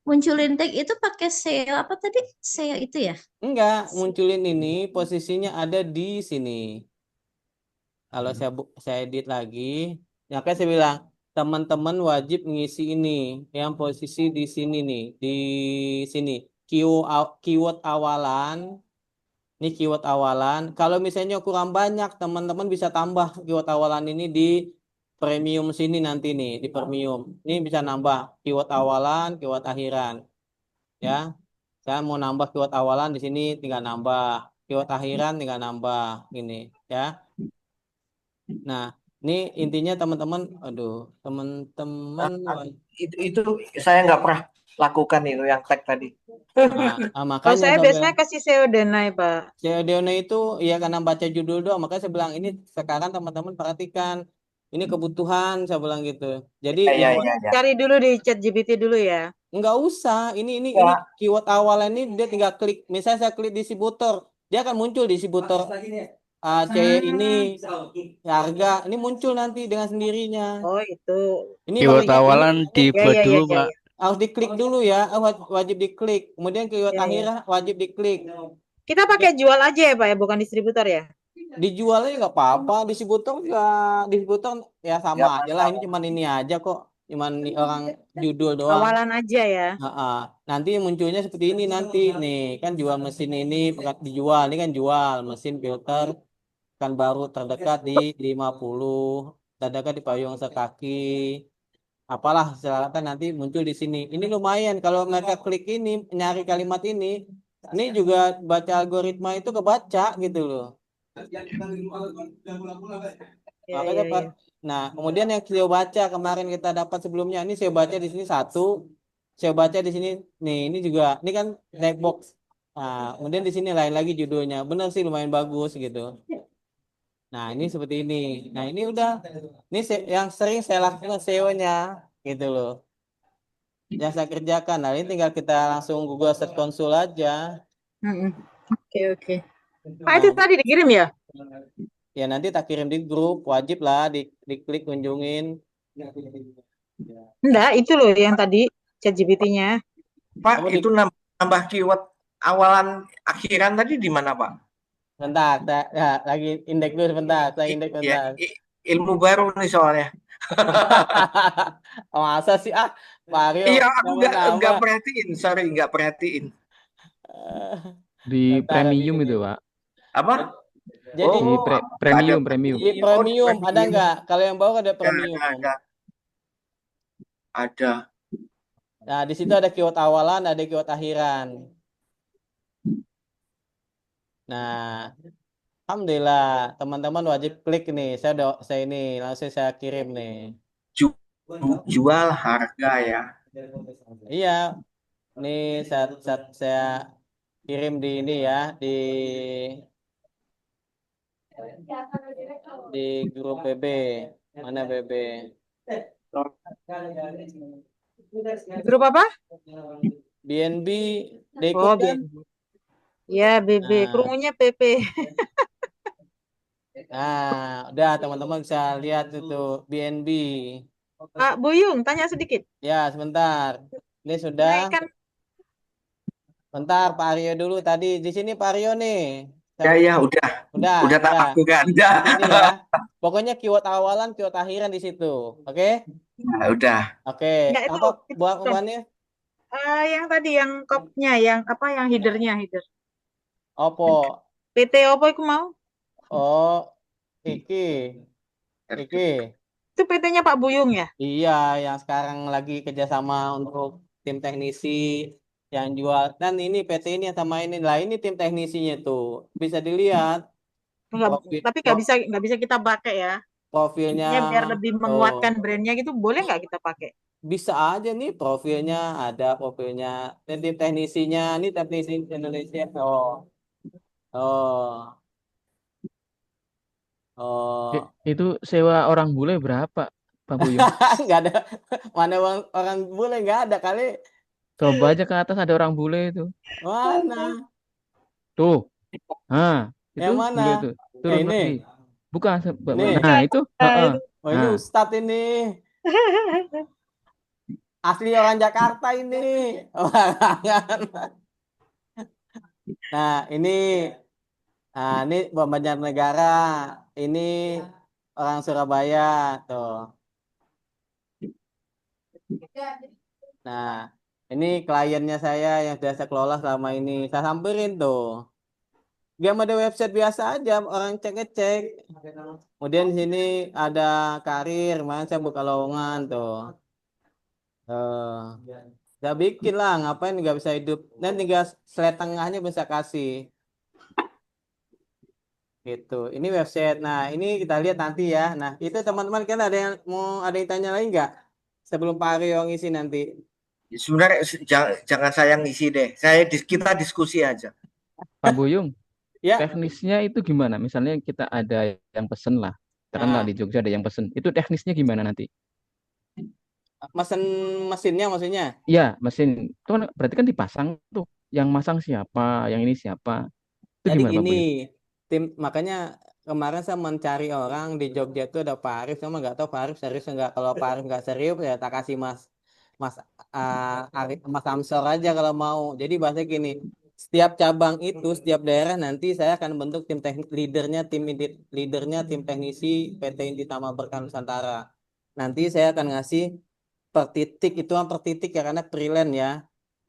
[SPEAKER 6] munculin tag itu pakai SEO apa tadi? SEO itu ya?
[SPEAKER 2] enggak munculin ini posisinya ada di sini. Kalau saya edit lagi, ya kan saya bilang teman-teman wajib mengisi ini yang posisi di sini nih, di sini. Keyword awalan. Ini keyword awalan. Kalau misalnya kurang banyak, teman-teman bisa tambah keyword awalan ini di premium sini nanti nih, di premium. Ini bisa nambah keyword awalan, keyword akhiran. Ya, saya mau nambah keyword awalan di sini tinggal nambah, keyword akhiran tinggal nambah gini, ya. Nah, ini intinya teman-teman, aduh, teman-teman,
[SPEAKER 3] Itu saya nggak pernah lakukan itu yang tag tadi.
[SPEAKER 5] Kalau
[SPEAKER 2] Makanya
[SPEAKER 5] saya
[SPEAKER 2] saya
[SPEAKER 5] biasanya
[SPEAKER 2] bilang,
[SPEAKER 5] kasih SEO Denai, Pak.
[SPEAKER 2] Deone itu ya karena baca judul doang, makanya saya bilang ini sekarang teman-teman perhatikan, ini kebutuhan, saya bilang gitu. Jadi
[SPEAKER 3] Ya,
[SPEAKER 2] yang
[SPEAKER 3] ya, ya, ya.
[SPEAKER 5] Cari dulu di ChatGPT dulu ya.
[SPEAKER 2] nggak usah, ini
[SPEAKER 3] Ya.
[SPEAKER 2] keyword awalnya ini dia tinggal klik. Misalnya saya klik distributor, dia akan muncul distributor C ini harga, ini muncul nanti dengan sendirinya.
[SPEAKER 5] Oh, itu.
[SPEAKER 2] Ini
[SPEAKER 4] Keyword
[SPEAKER 2] ini
[SPEAKER 4] awalan
[SPEAKER 2] ini
[SPEAKER 5] Ya,
[SPEAKER 4] dibuat
[SPEAKER 5] ya,
[SPEAKER 4] dulu,
[SPEAKER 5] ya, ya,
[SPEAKER 4] Pak.
[SPEAKER 5] ya.
[SPEAKER 2] harus diklik dulu ya, wajib diklik. Kemudian keyword
[SPEAKER 5] Ya, ya.
[SPEAKER 2] akhirnya wajib diklik.
[SPEAKER 5] Kita pakai jual aja ya, Pak ya, bukan distributor ya.
[SPEAKER 2] Dijualnya nggak apa-apa, distributor ya sama
[SPEAKER 3] Ya,
[SPEAKER 2] aja lah. Ini cuman ini aja kok, cuman orang judul doang.
[SPEAKER 5] Awalan aja ya.
[SPEAKER 2] Nanti munculnya seperti ini nanti nih kan jual mesin ini dijual, ini kan jual mesin filter kan baru terdekat di 50, terdekat di payung sekaki, apalah selatan nanti muncul di sini. Ini lumayan kalau mereka klik ini nyari kalimat ini juga baca algoritma itu kebaca gitu loh.
[SPEAKER 5] Ya,
[SPEAKER 2] Makanya
[SPEAKER 5] ya,
[SPEAKER 2] Pak.
[SPEAKER 5] ya.
[SPEAKER 2] Nah, kemudian yang saya baca kemarin kita dapat sebelumnya ini saya baca di sini satu, saya baca di sini nih ini juga ini kan black box. Nah, kemudian di sini lain lagi judulnya. Benar sih lumayan bagus gitu. Nah, ini seperti ini. Nah, ini udah ini yang sering saya lakukan SEO-nya gitu loh. Yang saya kerjakan. Nah, ini tinggal kita langsung Google Search Console aja.
[SPEAKER 5] Mm-mm. Oke, oke. Pak, itu tadi dikirim ya?
[SPEAKER 2] Ya nanti tak kirim di grup, wajib lah diklik kunjungin.
[SPEAKER 5] Enggak, itu loh yang tadi ChatGPT-nya.
[SPEAKER 3] Pak,
[SPEAKER 2] Kamu
[SPEAKER 3] itu nambah keyword awalan akhiran tadi di mana, Pak?
[SPEAKER 2] Bentar, ya, lagi indeks dulu sebentar, saya indeks
[SPEAKER 3] Ya,
[SPEAKER 2] bentar.
[SPEAKER 3] ilmu baru nih soalnya.
[SPEAKER 2] Masa sih Mario
[SPEAKER 3] Iya, aku
[SPEAKER 2] nama-nama.
[SPEAKER 3] nggak perhatiin, sorry nggak perhatiin.
[SPEAKER 4] Di
[SPEAKER 2] Bentar,
[SPEAKER 4] premium
[SPEAKER 2] ini.
[SPEAKER 4] itu, Pak.
[SPEAKER 3] Apa?
[SPEAKER 2] Jadi
[SPEAKER 4] Di
[SPEAKER 3] Oh, nggak ada.
[SPEAKER 4] premium.
[SPEAKER 2] di premium ada nggak? Kalau yang bawah ada
[SPEAKER 3] Ya,
[SPEAKER 2] premium.
[SPEAKER 3] ada.
[SPEAKER 2] Nah, di situ ada keyword awalan, ada keyword akhiran. Nah, alhamdulillah teman-teman wajib klik nih. Saya ini langsung saya kirim nih.
[SPEAKER 3] Jual harga ya.
[SPEAKER 2] Iya, ini saya kirim di ini ya di grup BB. Mana BB?
[SPEAKER 5] Grup apa?
[SPEAKER 2] BNB ikut
[SPEAKER 5] Oh,
[SPEAKER 2] kan?
[SPEAKER 5] Ya, BB.
[SPEAKER 2] Nah.
[SPEAKER 5] Kerungunya PP.
[SPEAKER 2] Nah, udah teman-teman bisa lihat itu BNB.
[SPEAKER 5] Pak Buyung, tanya sedikit.
[SPEAKER 2] Ya, sebentar. Ini sudah.
[SPEAKER 5] Naikkan.
[SPEAKER 2] Bentar, Pak Aryo dulu tadi. Di sini Pak Aryo nih.
[SPEAKER 3] Ya, udah. Udah tak lakukan.
[SPEAKER 2] Di sini ya. Pokoknya keyword awalan, keyword akhiran di situ. Oke?
[SPEAKER 3] Nah, udah.
[SPEAKER 2] Oke.
[SPEAKER 5] Enggak, itu.
[SPEAKER 2] Apa buat ubannya?
[SPEAKER 5] Yang tadi, yang kopnya, yang apa, yang header.
[SPEAKER 2] Opo.
[SPEAKER 5] PT apa aku mau?
[SPEAKER 2] Oh, iki.
[SPEAKER 5] Itu PT-nya Pak Buyung ya?
[SPEAKER 2] Iya, yang sekarang lagi kerjasama untuk tim teknisi yang jual. Dan ini PT ini sama ini lah. Ini tim teknisinya tuh. Bisa dilihat
[SPEAKER 5] Enggak, tapi nggak bisa kita pakai ya.
[SPEAKER 2] profilnya.
[SPEAKER 5] Ya, biar lebih menguatkan brandnya gitu, boleh nggak kita pakai?
[SPEAKER 2] Bisa aja nih profilnya, ada profilnya. Dan tim teknisinya, ini teknisi Indonesia. Oh.
[SPEAKER 4] Itu sewa orang bule berapa, Pak Buyung?
[SPEAKER 2] Nggak ada. Mana orang bule nggak ada kali.
[SPEAKER 4] Coba aja ke atas ada orang bule itu.
[SPEAKER 2] Mana?
[SPEAKER 4] Tuh. Nah, itu
[SPEAKER 2] Yang mana?
[SPEAKER 4] bule itu. Turun
[SPEAKER 2] Ini.
[SPEAKER 4] lagi. Bukan.
[SPEAKER 2] Ini.
[SPEAKER 4] Nah, itu. Heeh.
[SPEAKER 2] Oh, ini
[SPEAKER 4] Nah.
[SPEAKER 2] Ustadz ini. Asli orang Jakarta ini. Nah, ini Banjarnegara. Ini orang Surabaya tuh. Nah, ini kliennya saya yang sudah saya kelola selama ini. Saya samperin tuh. Dia ada website biasa aja, orang cek-ngecek. Kemudian di sini ada karir, mana saya buka lowongan tuh. Udah bikin lah, ngapain nggak bisa hidup. Dan tinggal slide tengahnya bisa kasih. Gitu. Ini website. Nah, ini kita lihat nanti ya. Nah, itu teman-teman kan ada yang tanya lagi nggak? Sebelum Pak Aryo ngisi nanti.
[SPEAKER 3] Sebenarnya jangan saya ngisi deh. Kita diskusi aja.
[SPEAKER 4] Pak Buyung,
[SPEAKER 2] Ya,
[SPEAKER 4] teknisnya itu gimana? Misalnya kita ada yang pesen lah, katakanlah
[SPEAKER 2] nah,
[SPEAKER 4] di Jogja ada yang pesen. Itu teknisnya gimana nanti?
[SPEAKER 2] mesen mesinnya maksudnya.
[SPEAKER 4] Iya, mesin itu kan berarti kan dipasang tuh. Yang masang siapa, yang ini siapa? Itu
[SPEAKER 2] Jadi
[SPEAKER 4] gimana Pak
[SPEAKER 2] gini,
[SPEAKER 4] Buyung?
[SPEAKER 2] makanya kemarin saya mencari orang di Jogja itu ada Pak Arif, sama nggak tahu Pak Arif serius nggak. Kalau Pak Arif nggak serius ya tak kasih Mas Arif, Mas Amsor aja kalau mau. Jadi bahasa gini, setiap cabang itu, setiap daerah nanti saya akan bentuk tim teknik leadernya, tim teknisi PT Inti Tama Berkah Nusantara. Nanti saya akan ngasih per titik, itu per titik ya karena freelance ya.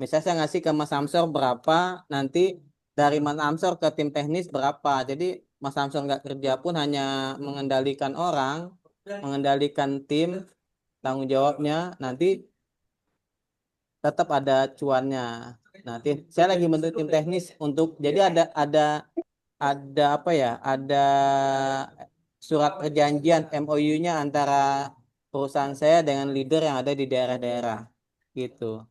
[SPEAKER 2] Misalnya saya ngasih ke Mas Samsor berapa, nanti dari Mas Samsor ke tim teknis berapa. Jadi Mas Samsor nggak kerja pun hanya mengendalikan orang, mengendalikan tim, tanggung jawabnya, nanti tetap ada cuannya. Nanti saya lagi bentuk tim teknis untuk, jadi ada apa ya? Ada surat perjanjian MOU-nya antara perusahaan saya dengan leader yang ada di daerah-daerah gitu.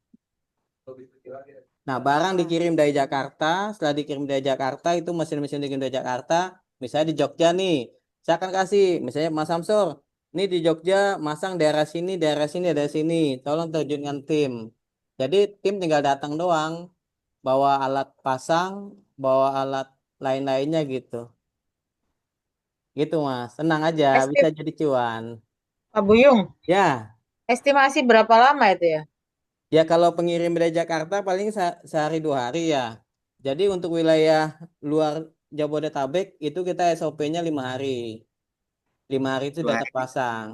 [SPEAKER 2] Nah, barang dikirim dari Jakarta, setelah dikirim dari Jakarta itu mesin-mesin dikirim dari Jakarta, misalnya di Jogja nih, saya akan kasih, misalnya Mas Samsur, ini di Jogja masang daerah sini, daerah sini, daerah sini, tolong terjunkan tim. Jadi tim tinggal datang doang, bawa alat pasang, bawa alat lain-lainnya gitu. Gitu Mas, tenang aja, bisa
[SPEAKER 5] Estim
[SPEAKER 2] jadi cuan.
[SPEAKER 5] Pak Buyung,
[SPEAKER 2] Ya,
[SPEAKER 5] estimasi berapa lama itu ya?
[SPEAKER 2] ya kalau pengirim dari Jakarta paling sehari 2 hari ya. Jadi untuk wilayah luar Jabodetabek itu kita SOP-nya 5 hari. 5 hari itu
[SPEAKER 3] Dua
[SPEAKER 2] sudah
[SPEAKER 3] hari,
[SPEAKER 2] terpasang.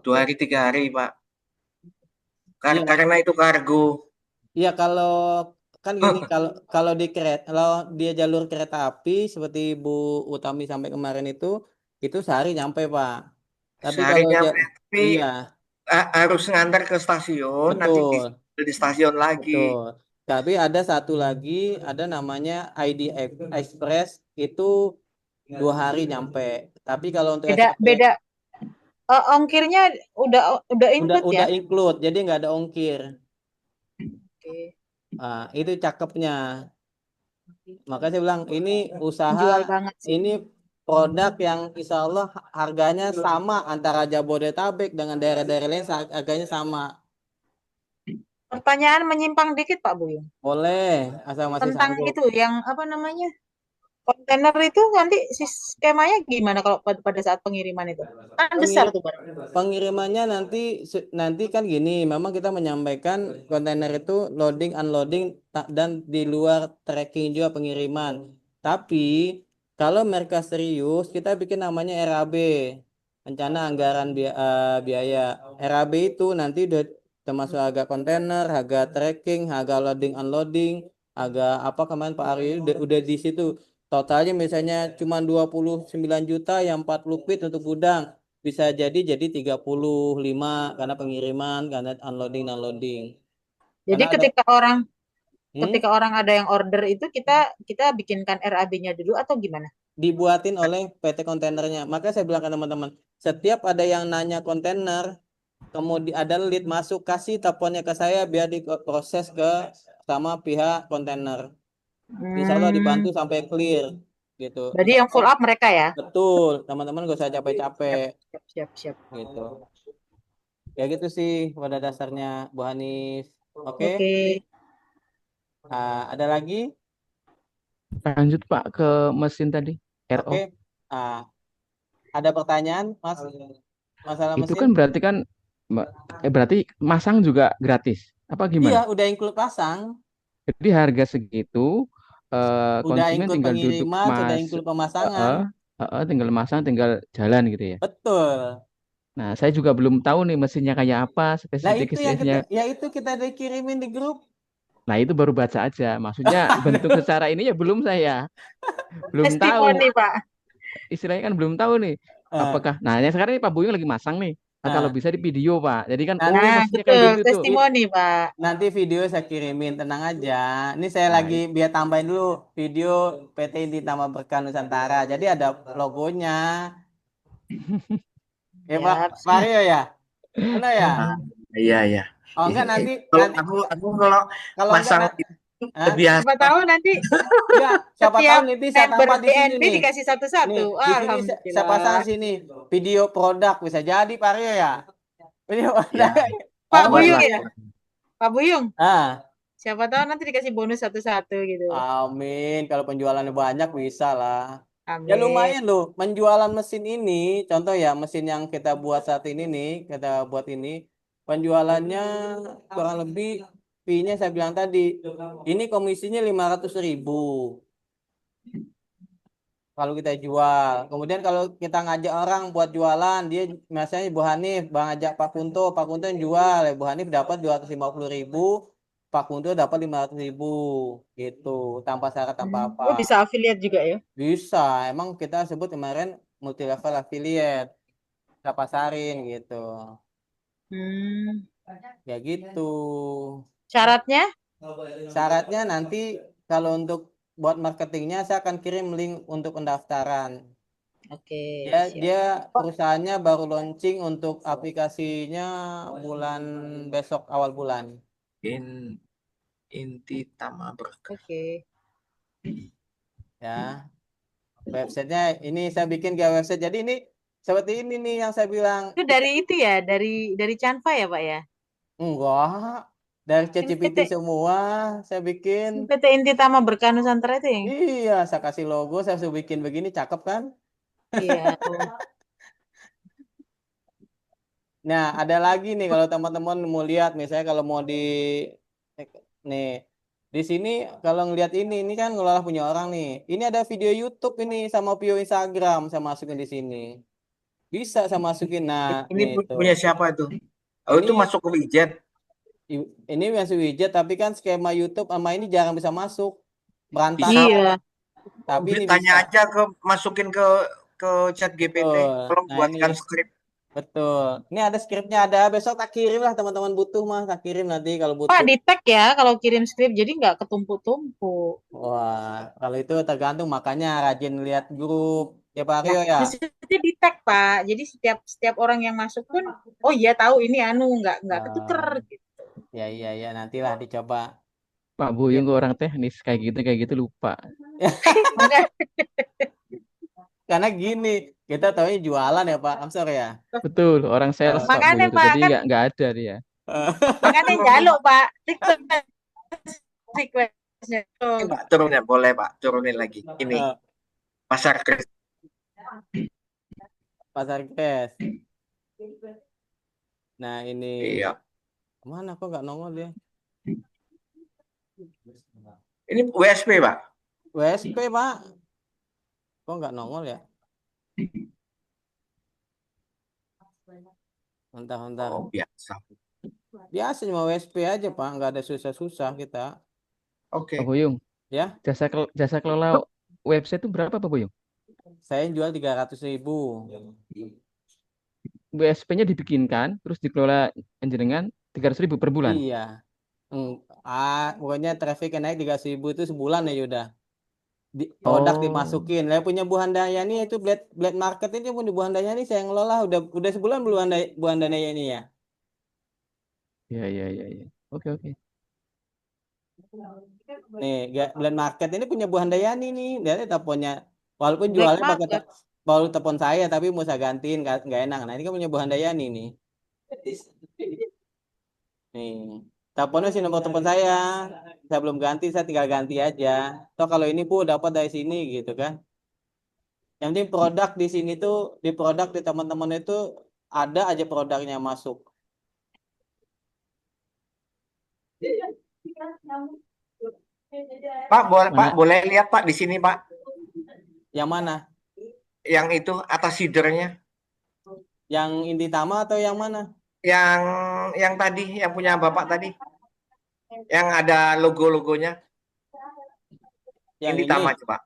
[SPEAKER 3] 2 hari,
[SPEAKER 5] Oke.
[SPEAKER 3] 3 hari, Pak.
[SPEAKER 2] Iya,
[SPEAKER 3] Karena itu kargo.
[SPEAKER 2] iya kalau kan gini, kalau kalau di kereta, kalau dia jalur kereta api seperti Bu Utami sampai kemarin itu sehari nyampe Pak. Tapi
[SPEAKER 3] Sehari
[SPEAKER 2] kalau
[SPEAKER 3] nyampe, tapi
[SPEAKER 2] iya,
[SPEAKER 3] harus ngantar ke stasiun, nanti
[SPEAKER 2] betul.
[SPEAKER 3] di stasiun lagi.
[SPEAKER 2] Betul. Tapi ada satu lagi, ada namanya ID Express itu 2 hari nyampe. Tapi kalau untuk
[SPEAKER 5] Beda
[SPEAKER 2] SOP
[SPEAKER 5] beda ongkirnya udah
[SPEAKER 2] udah
[SPEAKER 5] input ya?
[SPEAKER 2] udah include, jadi nggak ada ongkir.
[SPEAKER 5] Oke.
[SPEAKER 2] Itu cakepnya. Maka saya bilang ini usaha,
[SPEAKER 5] Menjual banget sih.
[SPEAKER 2] ini produk yang insya Allah harganya sama antara Jabodetabek dengan daerah-daerah lain, harganya sama.
[SPEAKER 5] Pertanyaan menyimpang dikit Pak Buyung.
[SPEAKER 2] Boleh, asal masih
[SPEAKER 5] Tentang
[SPEAKER 2] sanggup.
[SPEAKER 5] itu yang apa namanya? Kontainer itu nanti skemanya gimana kalau pada saat pengiriman itu? Kan besar
[SPEAKER 2] Pengir-
[SPEAKER 5] tuh Pak.
[SPEAKER 2] Pengirimannya nanti kan gini, memang kita menyampaikan kontainer itu loading unloading dan di luar tracking juga pengiriman. Tapi kalau mereka serius, kita bikin namanya RAB, rencana anggaran biaya. RAB itu nanti udah termasuk harga kontainer, harga tracking, harga loading unloading, harga apa kemarin Pak Ari udah di situ. Totalnya misalnya cuma 29 juta yang 40 feet untuk gudang, bisa jadi 35 karena pengiriman, karena unloading unloading.
[SPEAKER 5] Jadi
[SPEAKER 2] Karena ada
[SPEAKER 5] ketika orang ada yang order itu kita bikinkan RAB-nya dulu atau gimana?
[SPEAKER 2] dibuatin oleh PT kontainernya. Maka saya bilang ke teman-teman, setiap ada yang nanya kontainer, kemudian ada lead masuk, kasih teleponnya ke saya biar diproses ke sama pihak kontainer. Insya Allah dibantu
[SPEAKER 5] Hmm,
[SPEAKER 2] sampai clear gitu.
[SPEAKER 5] berarti
[SPEAKER 2] Insya
[SPEAKER 5] yang
[SPEAKER 2] Allah
[SPEAKER 5] full up mereka ya?
[SPEAKER 2] betul, teman-teman gak usah
[SPEAKER 5] Siap,
[SPEAKER 2] capek-capek
[SPEAKER 5] siap, siap, siap.
[SPEAKER 2] gitu. Ya gitu sih pada dasarnya Bu Hanif. Oke.
[SPEAKER 5] Oke.
[SPEAKER 2] Ada lagi?
[SPEAKER 4] Lanjut Pak ke mesin tadi, RO.
[SPEAKER 2] Oke. Ah, ada pertanyaan, Mas? Masalah
[SPEAKER 4] Itu
[SPEAKER 2] mesin?
[SPEAKER 4] kan berarti kan berarti masang juga gratis. Apa
[SPEAKER 2] Iya,
[SPEAKER 4] gimana?
[SPEAKER 2] udah include pasang,
[SPEAKER 4] Jadi harga segitu
[SPEAKER 2] udah
[SPEAKER 4] konsumen
[SPEAKER 2] include
[SPEAKER 4] tinggal duduk
[SPEAKER 2] pengiriman, sudah
[SPEAKER 4] mas
[SPEAKER 2] include pemasangan.
[SPEAKER 4] eh, tinggal masang tinggal jalan gitu ya.
[SPEAKER 2] Betul.
[SPEAKER 4] Nah, saya juga belum tahu nih mesinnya kayak apa,
[SPEAKER 2] Nah, itu yang
[SPEAKER 4] spesifikasinya.
[SPEAKER 2] kita, ya itu kita dikirimin di grup.
[SPEAKER 4] Nah, itu baru baca aja. Maksudnya bentuk secara ini ya belum saya. Belum tahu.
[SPEAKER 5] Testimoni Pak.
[SPEAKER 4] Istilahnya kan belum tahu nih.
[SPEAKER 2] Eh,
[SPEAKER 4] Apakah nah, yang sekarang ini Pak Buyung lagi masang nih. Nah, kalau
[SPEAKER 2] eh,
[SPEAKER 4] bisa di video, Pak. Jadi kan oh
[SPEAKER 2] nanti
[SPEAKER 4] ini
[SPEAKER 5] Nah,
[SPEAKER 4] mesinnya kayak
[SPEAKER 5] betul,
[SPEAKER 4] gitu tuh.
[SPEAKER 5] testimoni Pak.
[SPEAKER 2] nanti video saya kirimin, tenang aja. Ini saya
[SPEAKER 4] Nah,
[SPEAKER 2] lagi biar tambahin dulu video PT Inti Tama Berkah Nusantara. Jadi ada logonya. Ya Pak,
[SPEAKER 5] Siap,
[SPEAKER 2] Pak
[SPEAKER 5] siap.
[SPEAKER 2] Rio ya? Mana ya?
[SPEAKER 3] Ah, iya, iya.
[SPEAKER 2] Oh enggak nanti
[SPEAKER 3] Kalau
[SPEAKER 2] nanti
[SPEAKER 3] aku kalau
[SPEAKER 2] kalau enggak
[SPEAKER 3] masang
[SPEAKER 2] na-
[SPEAKER 3] itu
[SPEAKER 2] Hah?
[SPEAKER 3] biasa.
[SPEAKER 5] Siapa tahu nanti
[SPEAKER 2] Enggak, siapa tahu
[SPEAKER 5] setiap
[SPEAKER 2] nanti saya
[SPEAKER 5] member
[SPEAKER 2] tampal di sini
[SPEAKER 5] BNB
[SPEAKER 2] nih.
[SPEAKER 5] dikasih
[SPEAKER 2] Nih,
[SPEAKER 5] satu-satu.
[SPEAKER 2] di sini saya pasang
[SPEAKER 5] Alhamdulillah.
[SPEAKER 2] sini video produk bisa jadi Pak Rio ya. Video
[SPEAKER 3] Ya,
[SPEAKER 2] produk.
[SPEAKER 5] Pak
[SPEAKER 2] Paham
[SPEAKER 5] Buyung
[SPEAKER 2] nggak?
[SPEAKER 5] ya? Pak Buyung,
[SPEAKER 2] Ah,
[SPEAKER 5] siapa tahu nanti dikasih bonus satu-satu gitu.
[SPEAKER 2] amin. Kalau penjualannya banyak bisa lah. Ya
[SPEAKER 5] Amin.
[SPEAKER 2] lumayan loh, menjualan mesin ini, contoh ya mesin yang kita buat saat ini nih, kita buat ini, penjualannya kurang lebih fee-nya saya bilang tadi, ini komisinya 500.000 kalau kita jual. Kemudian kalau kita ngajak orang buat jualan, dia misalnya Bu Hanif, Bang ajak Pak Kunto yang jual, ya Bu Hanif dapat 250.000, Pak Kunto dapat 500.000, gitu, tanpa syarat tanpa apa.
[SPEAKER 5] Oh, bisa affiliate juga ya?
[SPEAKER 2] Bisa, emang kita sebut kemarin multi level affiliate, kita pasarin gitu.
[SPEAKER 5] Hmm.
[SPEAKER 2] Ya gitu.
[SPEAKER 5] Syaratnya?
[SPEAKER 2] Syaratnya nanti kalau untuk buat marketingnya saya akan kirim link untuk pendaftaran.
[SPEAKER 5] Oke,
[SPEAKER 2] Dia
[SPEAKER 5] siap.
[SPEAKER 2] dia perusahaannya baru launching untuk aplikasinya bulan besok awal bulan.
[SPEAKER 3] in inti Tama Berkah.
[SPEAKER 5] Oke.
[SPEAKER 2] Ya. Websitenya ini saya bikin kayak website. Jadi ini seperti ini nih yang saya bilang.
[SPEAKER 5] Itu dari itu ya, dari Canva ya, Pak ya?
[SPEAKER 2] Enggak. Dari
[SPEAKER 5] Ini
[SPEAKER 2] ChatGPT
[SPEAKER 5] PT,
[SPEAKER 2] semua saya bikin.
[SPEAKER 5] PT Inti Tama Berkah Nusantara itu ya?
[SPEAKER 2] Iya, saya kasih logo, saya suruh bikin begini, cakep kan?
[SPEAKER 5] Iya.
[SPEAKER 2] Nah, ada lagi nih kalau teman-teman mau lihat, misalnya kalau mau nih di sini kalau ngelihat ini kan ngelola punya orang nih. Ini ada video YouTube ini sama video Instagram saya masukin di sini. Bisa saya masukin. Nah,
[SPEAKER 3] Ini
[SPEAKER 2] nih itu.
[SPEAKER 3] punya siapa itu? Oh, itu
[SPEAKER 2] Ini
[SPEAKER 3] masuk ke widget.
[SPEAKER 2] ini masih widget tapi kan skema YouTube sama ini jarang bisa masuk.
[SPEAKER 3] Bisa.
[SPEAKER 2] Berantakan.
[SPEAKER 5] Iya.
[SPEAKER 2] Tapi ini
[SPEAKER 3] Tanya
[SPEAKER 2] bisa.
[SPEAKER 3] aja masukin ke chat GPT.
[SPEAKER 2] Betul.
[SPEAKER 3] Tolong
[SPEAKER 2] Nah, ini
[SPEAKER 3] buatkan skrip.
[SPEAKER 2] betul. Ini ada skripnya ada. Besok tak kirim lah teman-teman butuh mah. Tak kirim nanti kalau
[SPEAKER 5] Pak,
[SPEAKER 2] butuh.
[SPEAKER 5] di tag ya kalau kirim skrip, jadi nggak ketumpuk-tumpuk.
[SPEAKER 2] Wah, kalau itu tergantung makanya rajin lihat grup. Ya Pak
[SPEAKER 5] Nah,
[SPEAKER 2] Rio ya.
[SPEAKER 5] maksudnya di tag, Pak. Jadi setiap orang yang masuk pun, oh iya tahu ini anu nggak ketuker
[SPEAKER 2] Ah,
[SPEAKER 5] gitu.
[SPEAKER 2] ya nantilah dicoba.
[SPEAKER 4] Pak
[SPEAKER 2] Ya.
[SPEAKER 4] Buyung ke orang teknis kayak gitu lupa.
[SPEAKER 5] Makanya
[SPEAKER 2] Karena gini, kita taunya jualan ya Pak. I'm sorry ya.
[SPEAKER 4] Betul, orang sales
[SPEAKER 2] Eh,
[SPEAKER 4] Pak
[SPEAKER 5] makanya
[SPEAKER 4] Buyung tuh.
[SPEAKER 5] Pak
[SPEAKER 4] Jadi
[SPEAKER 5] kan
[SPEAKER 4] nggak ada dia.
[SPEAKER 5] makanya jaluk Pak requestnya tuh.
[SPEAKER 3] Pak, turunin boleh Pak, turunin lagi. Ini
[SPEAKER 2] eh,
[SPEAKER 3] pasar kris.
[SPEAKER 2] pasar cash. Nah ini
[SPEAKER 3] Iya.
[SPEAKER 2] mana kok nggak nongol dia?
[SPEAKER 3] Ini WSP Pak.
[SPEAKER 2] WSP Pak. Kok nggak nongol ya? Bentar.
[SPEAKER 3] Oh, biasa.
[SPEAKER 2] Biasa cuma WSP aja Pak. Nggak ada susah-susah kita.
[SPEAKER 3] Oke.
[SPEAKER 4] Pak Buyung,
[SPEAKER 2] Ya,
[SPEAKER 4] jasa kelola website itu berapa Pak Buyung?
[SPEAKER 2] saya jual 300.000.
[SPEAKER 4] WSP-nya dibikinkan, terus dikelola jenengan 300.000 per bulan.
[SPEAKER 2] Iya. Pokoknya traffic yang naik 300.000 itu sebulan ya Yuda. Produk
[SPEAKER 4] Oh,
[SPEAKER 2] dimasukin. Saya punya Bu Handayani itu blade market itu pun di Bu Handayani saya ngelola udah sebulan belum Bu Handayani ya.
[SPEAKER 4] iya. Oke.
[SPEAKER 2] Nih, blade market ini punya Bu Handayani nih. Dia teleponnya walaupun
[SPEAKER 5] Black
[SPEAKER 2] jualnya pakai
[SPEAKER 5] market.
[SPEAKER 2] baru telepon saya tapi mau saya gantiin nggak enak. Nah, ini kan punya Bu Handayani nih. Nih, teleponnya sih nomor telepon saya. Saya belum ganti, saya tinggal ganti aja. Toh kalau ini Bu dapat dari sini gitu kan. Yang penting produk di sini tuh di produk di teman-teman itu ada aja produknya masuk.
[SPEAKER 3] Pak, boleh lihat Pak di sini Pak.
[SPEAKER 2] Yang mana?
[SPEAKER 3] Yang itu atas headernya.
[SPEAKER 2] Yang Inti Tama atau yang mana?
[SPEAKER 3] Yang tadi, yang punya Bapak tadi. Yang ada logo-logonya.
[SPEAKER 2] Yang
[SPEAKER 3] Inti
[SPEAKER 2] ini.
[SPEAKER 3] Tama coba.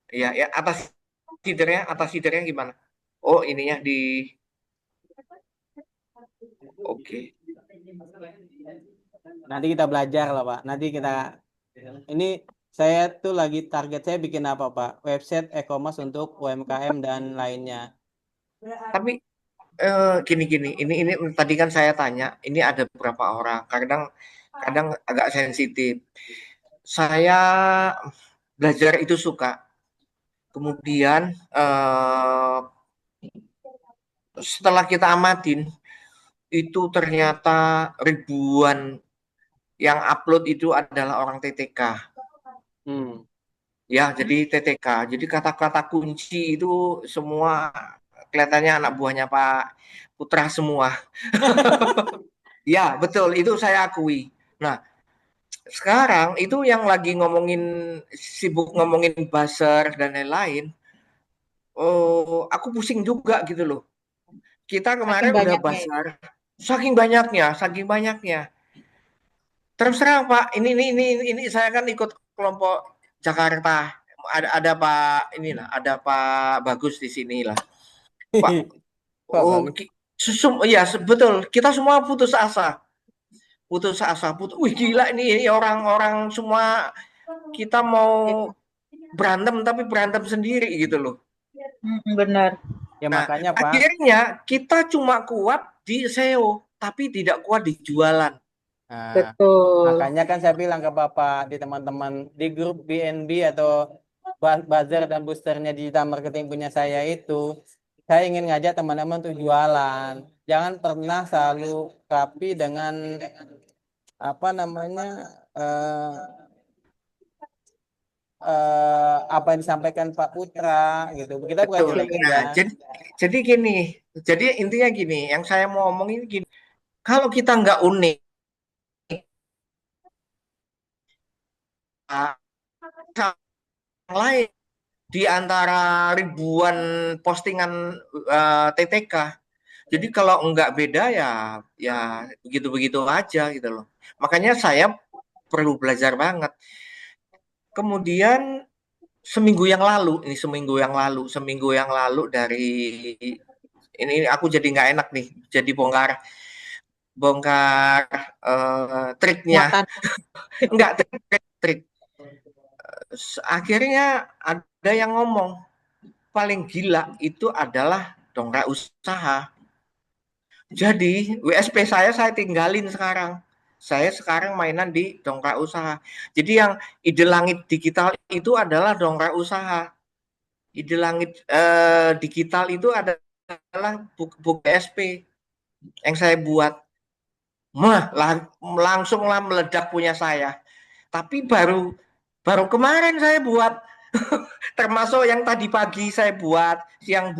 [SPEAKER 3] Iya, ya atas headernya gimana? Oh, ininya di Oke.
[SPEAKER 2] Nanti kita belajar lah Pak. Nanti kita ini saya tuh lagi target saya bikin apa Pak? Website e-commerce untuk UMKM dan lainnya.
[SPEAKER 3] Tapi Gini, ini tadi kan saya tanya, ini ada beberapa orang, kadang agak sensitif. Saya belajar itu suka. Kemudian setelah kita amatin, itu ternyata ribuan yang upload itu adalah orang TTK. Ya, jadi TTK. Jadi kata-kata kunci itu semua kelihatannya anak buahnya Pak Putra semua. Ya, betul. Itu saya akui. Nah, sekarang itu yang lagi sibuk ngomongin buzzer dan lain-lain. Oh, aku pusing juga gitu loh. Kita
[SPEAKER 5] Saking
[SPEAKER 3] kemarin udah
[SPEAKER 5] banyaknya ya.
[SPEAKER 3] buzzer, saking banyaknya. Terus terang Pak, ini saya kan ikut kelompok Jakarta. Ada Pak ada Pak Bagus di sini lah. Pak, oh, iya betul. Kita semua putus asa. Wih gila ini orang-orang semua kita mau berantem tapi berantem sendiri gitu loh.
[SPEAKER 5] Benar.
[SPEAKER 2] Ya
[SPEAKER 3] Nah,
[SPEAKER 2] makanya Pak,
[SPEAKER 3] akhirnya kita cuma kuat di SEO tapi tidak kuat di jualan.
[SPEAKER 2] nah,
[SPEAKER 5] Betul.
[SPEAKER 2] makanya kan saya bilang ke Bapak di teman-teman di grup BNB atau buzzer dan boosternya digital marketing punya saya itu, saya ingin ngajak teman-teman untuk jualan. Jangan pernah selalu rapi dengan apa namanya apa yang disampaikan Pak Putra gitu. Kita bukan
[SPEAKER 3] Betul.
[SPEAKER 2] jelek
[SPEAKER 3] Nah,
[SPEAKER 2] ya.
[SPEAKER 3] jadi gini, jadi intinya gini, yang saya mau omongin gini, kalau kita nggak unik, yang lain di antara ribuan postingan TTK, jadi kalau nggak beda ya begitu-begitu aja gitu loh. Makanya saya perlu belajar banget. Kemudian seminggu yang lalu dari ini aku jadi nggak enak nih, jadi bongkar triknya.
[SPEAKER 5] Muatan.
[SPEAKER 3] Enggak, trik. Akhirnya ada yang ngomong paling gila itu adalah dongkrak usaha. Jadi WSP saya tinggalin sekarang. Saya sekarang mainan di dongkrak usaha. Jadi yang ide langit digital itu adalah dongkrak usaha. Ide langit digital itu adalah buku WSP yang saya buat. Langsunglah meledak punya saya. Tapi baru kemarin saya buat, termasuk yang tadi pagi saya buat, siang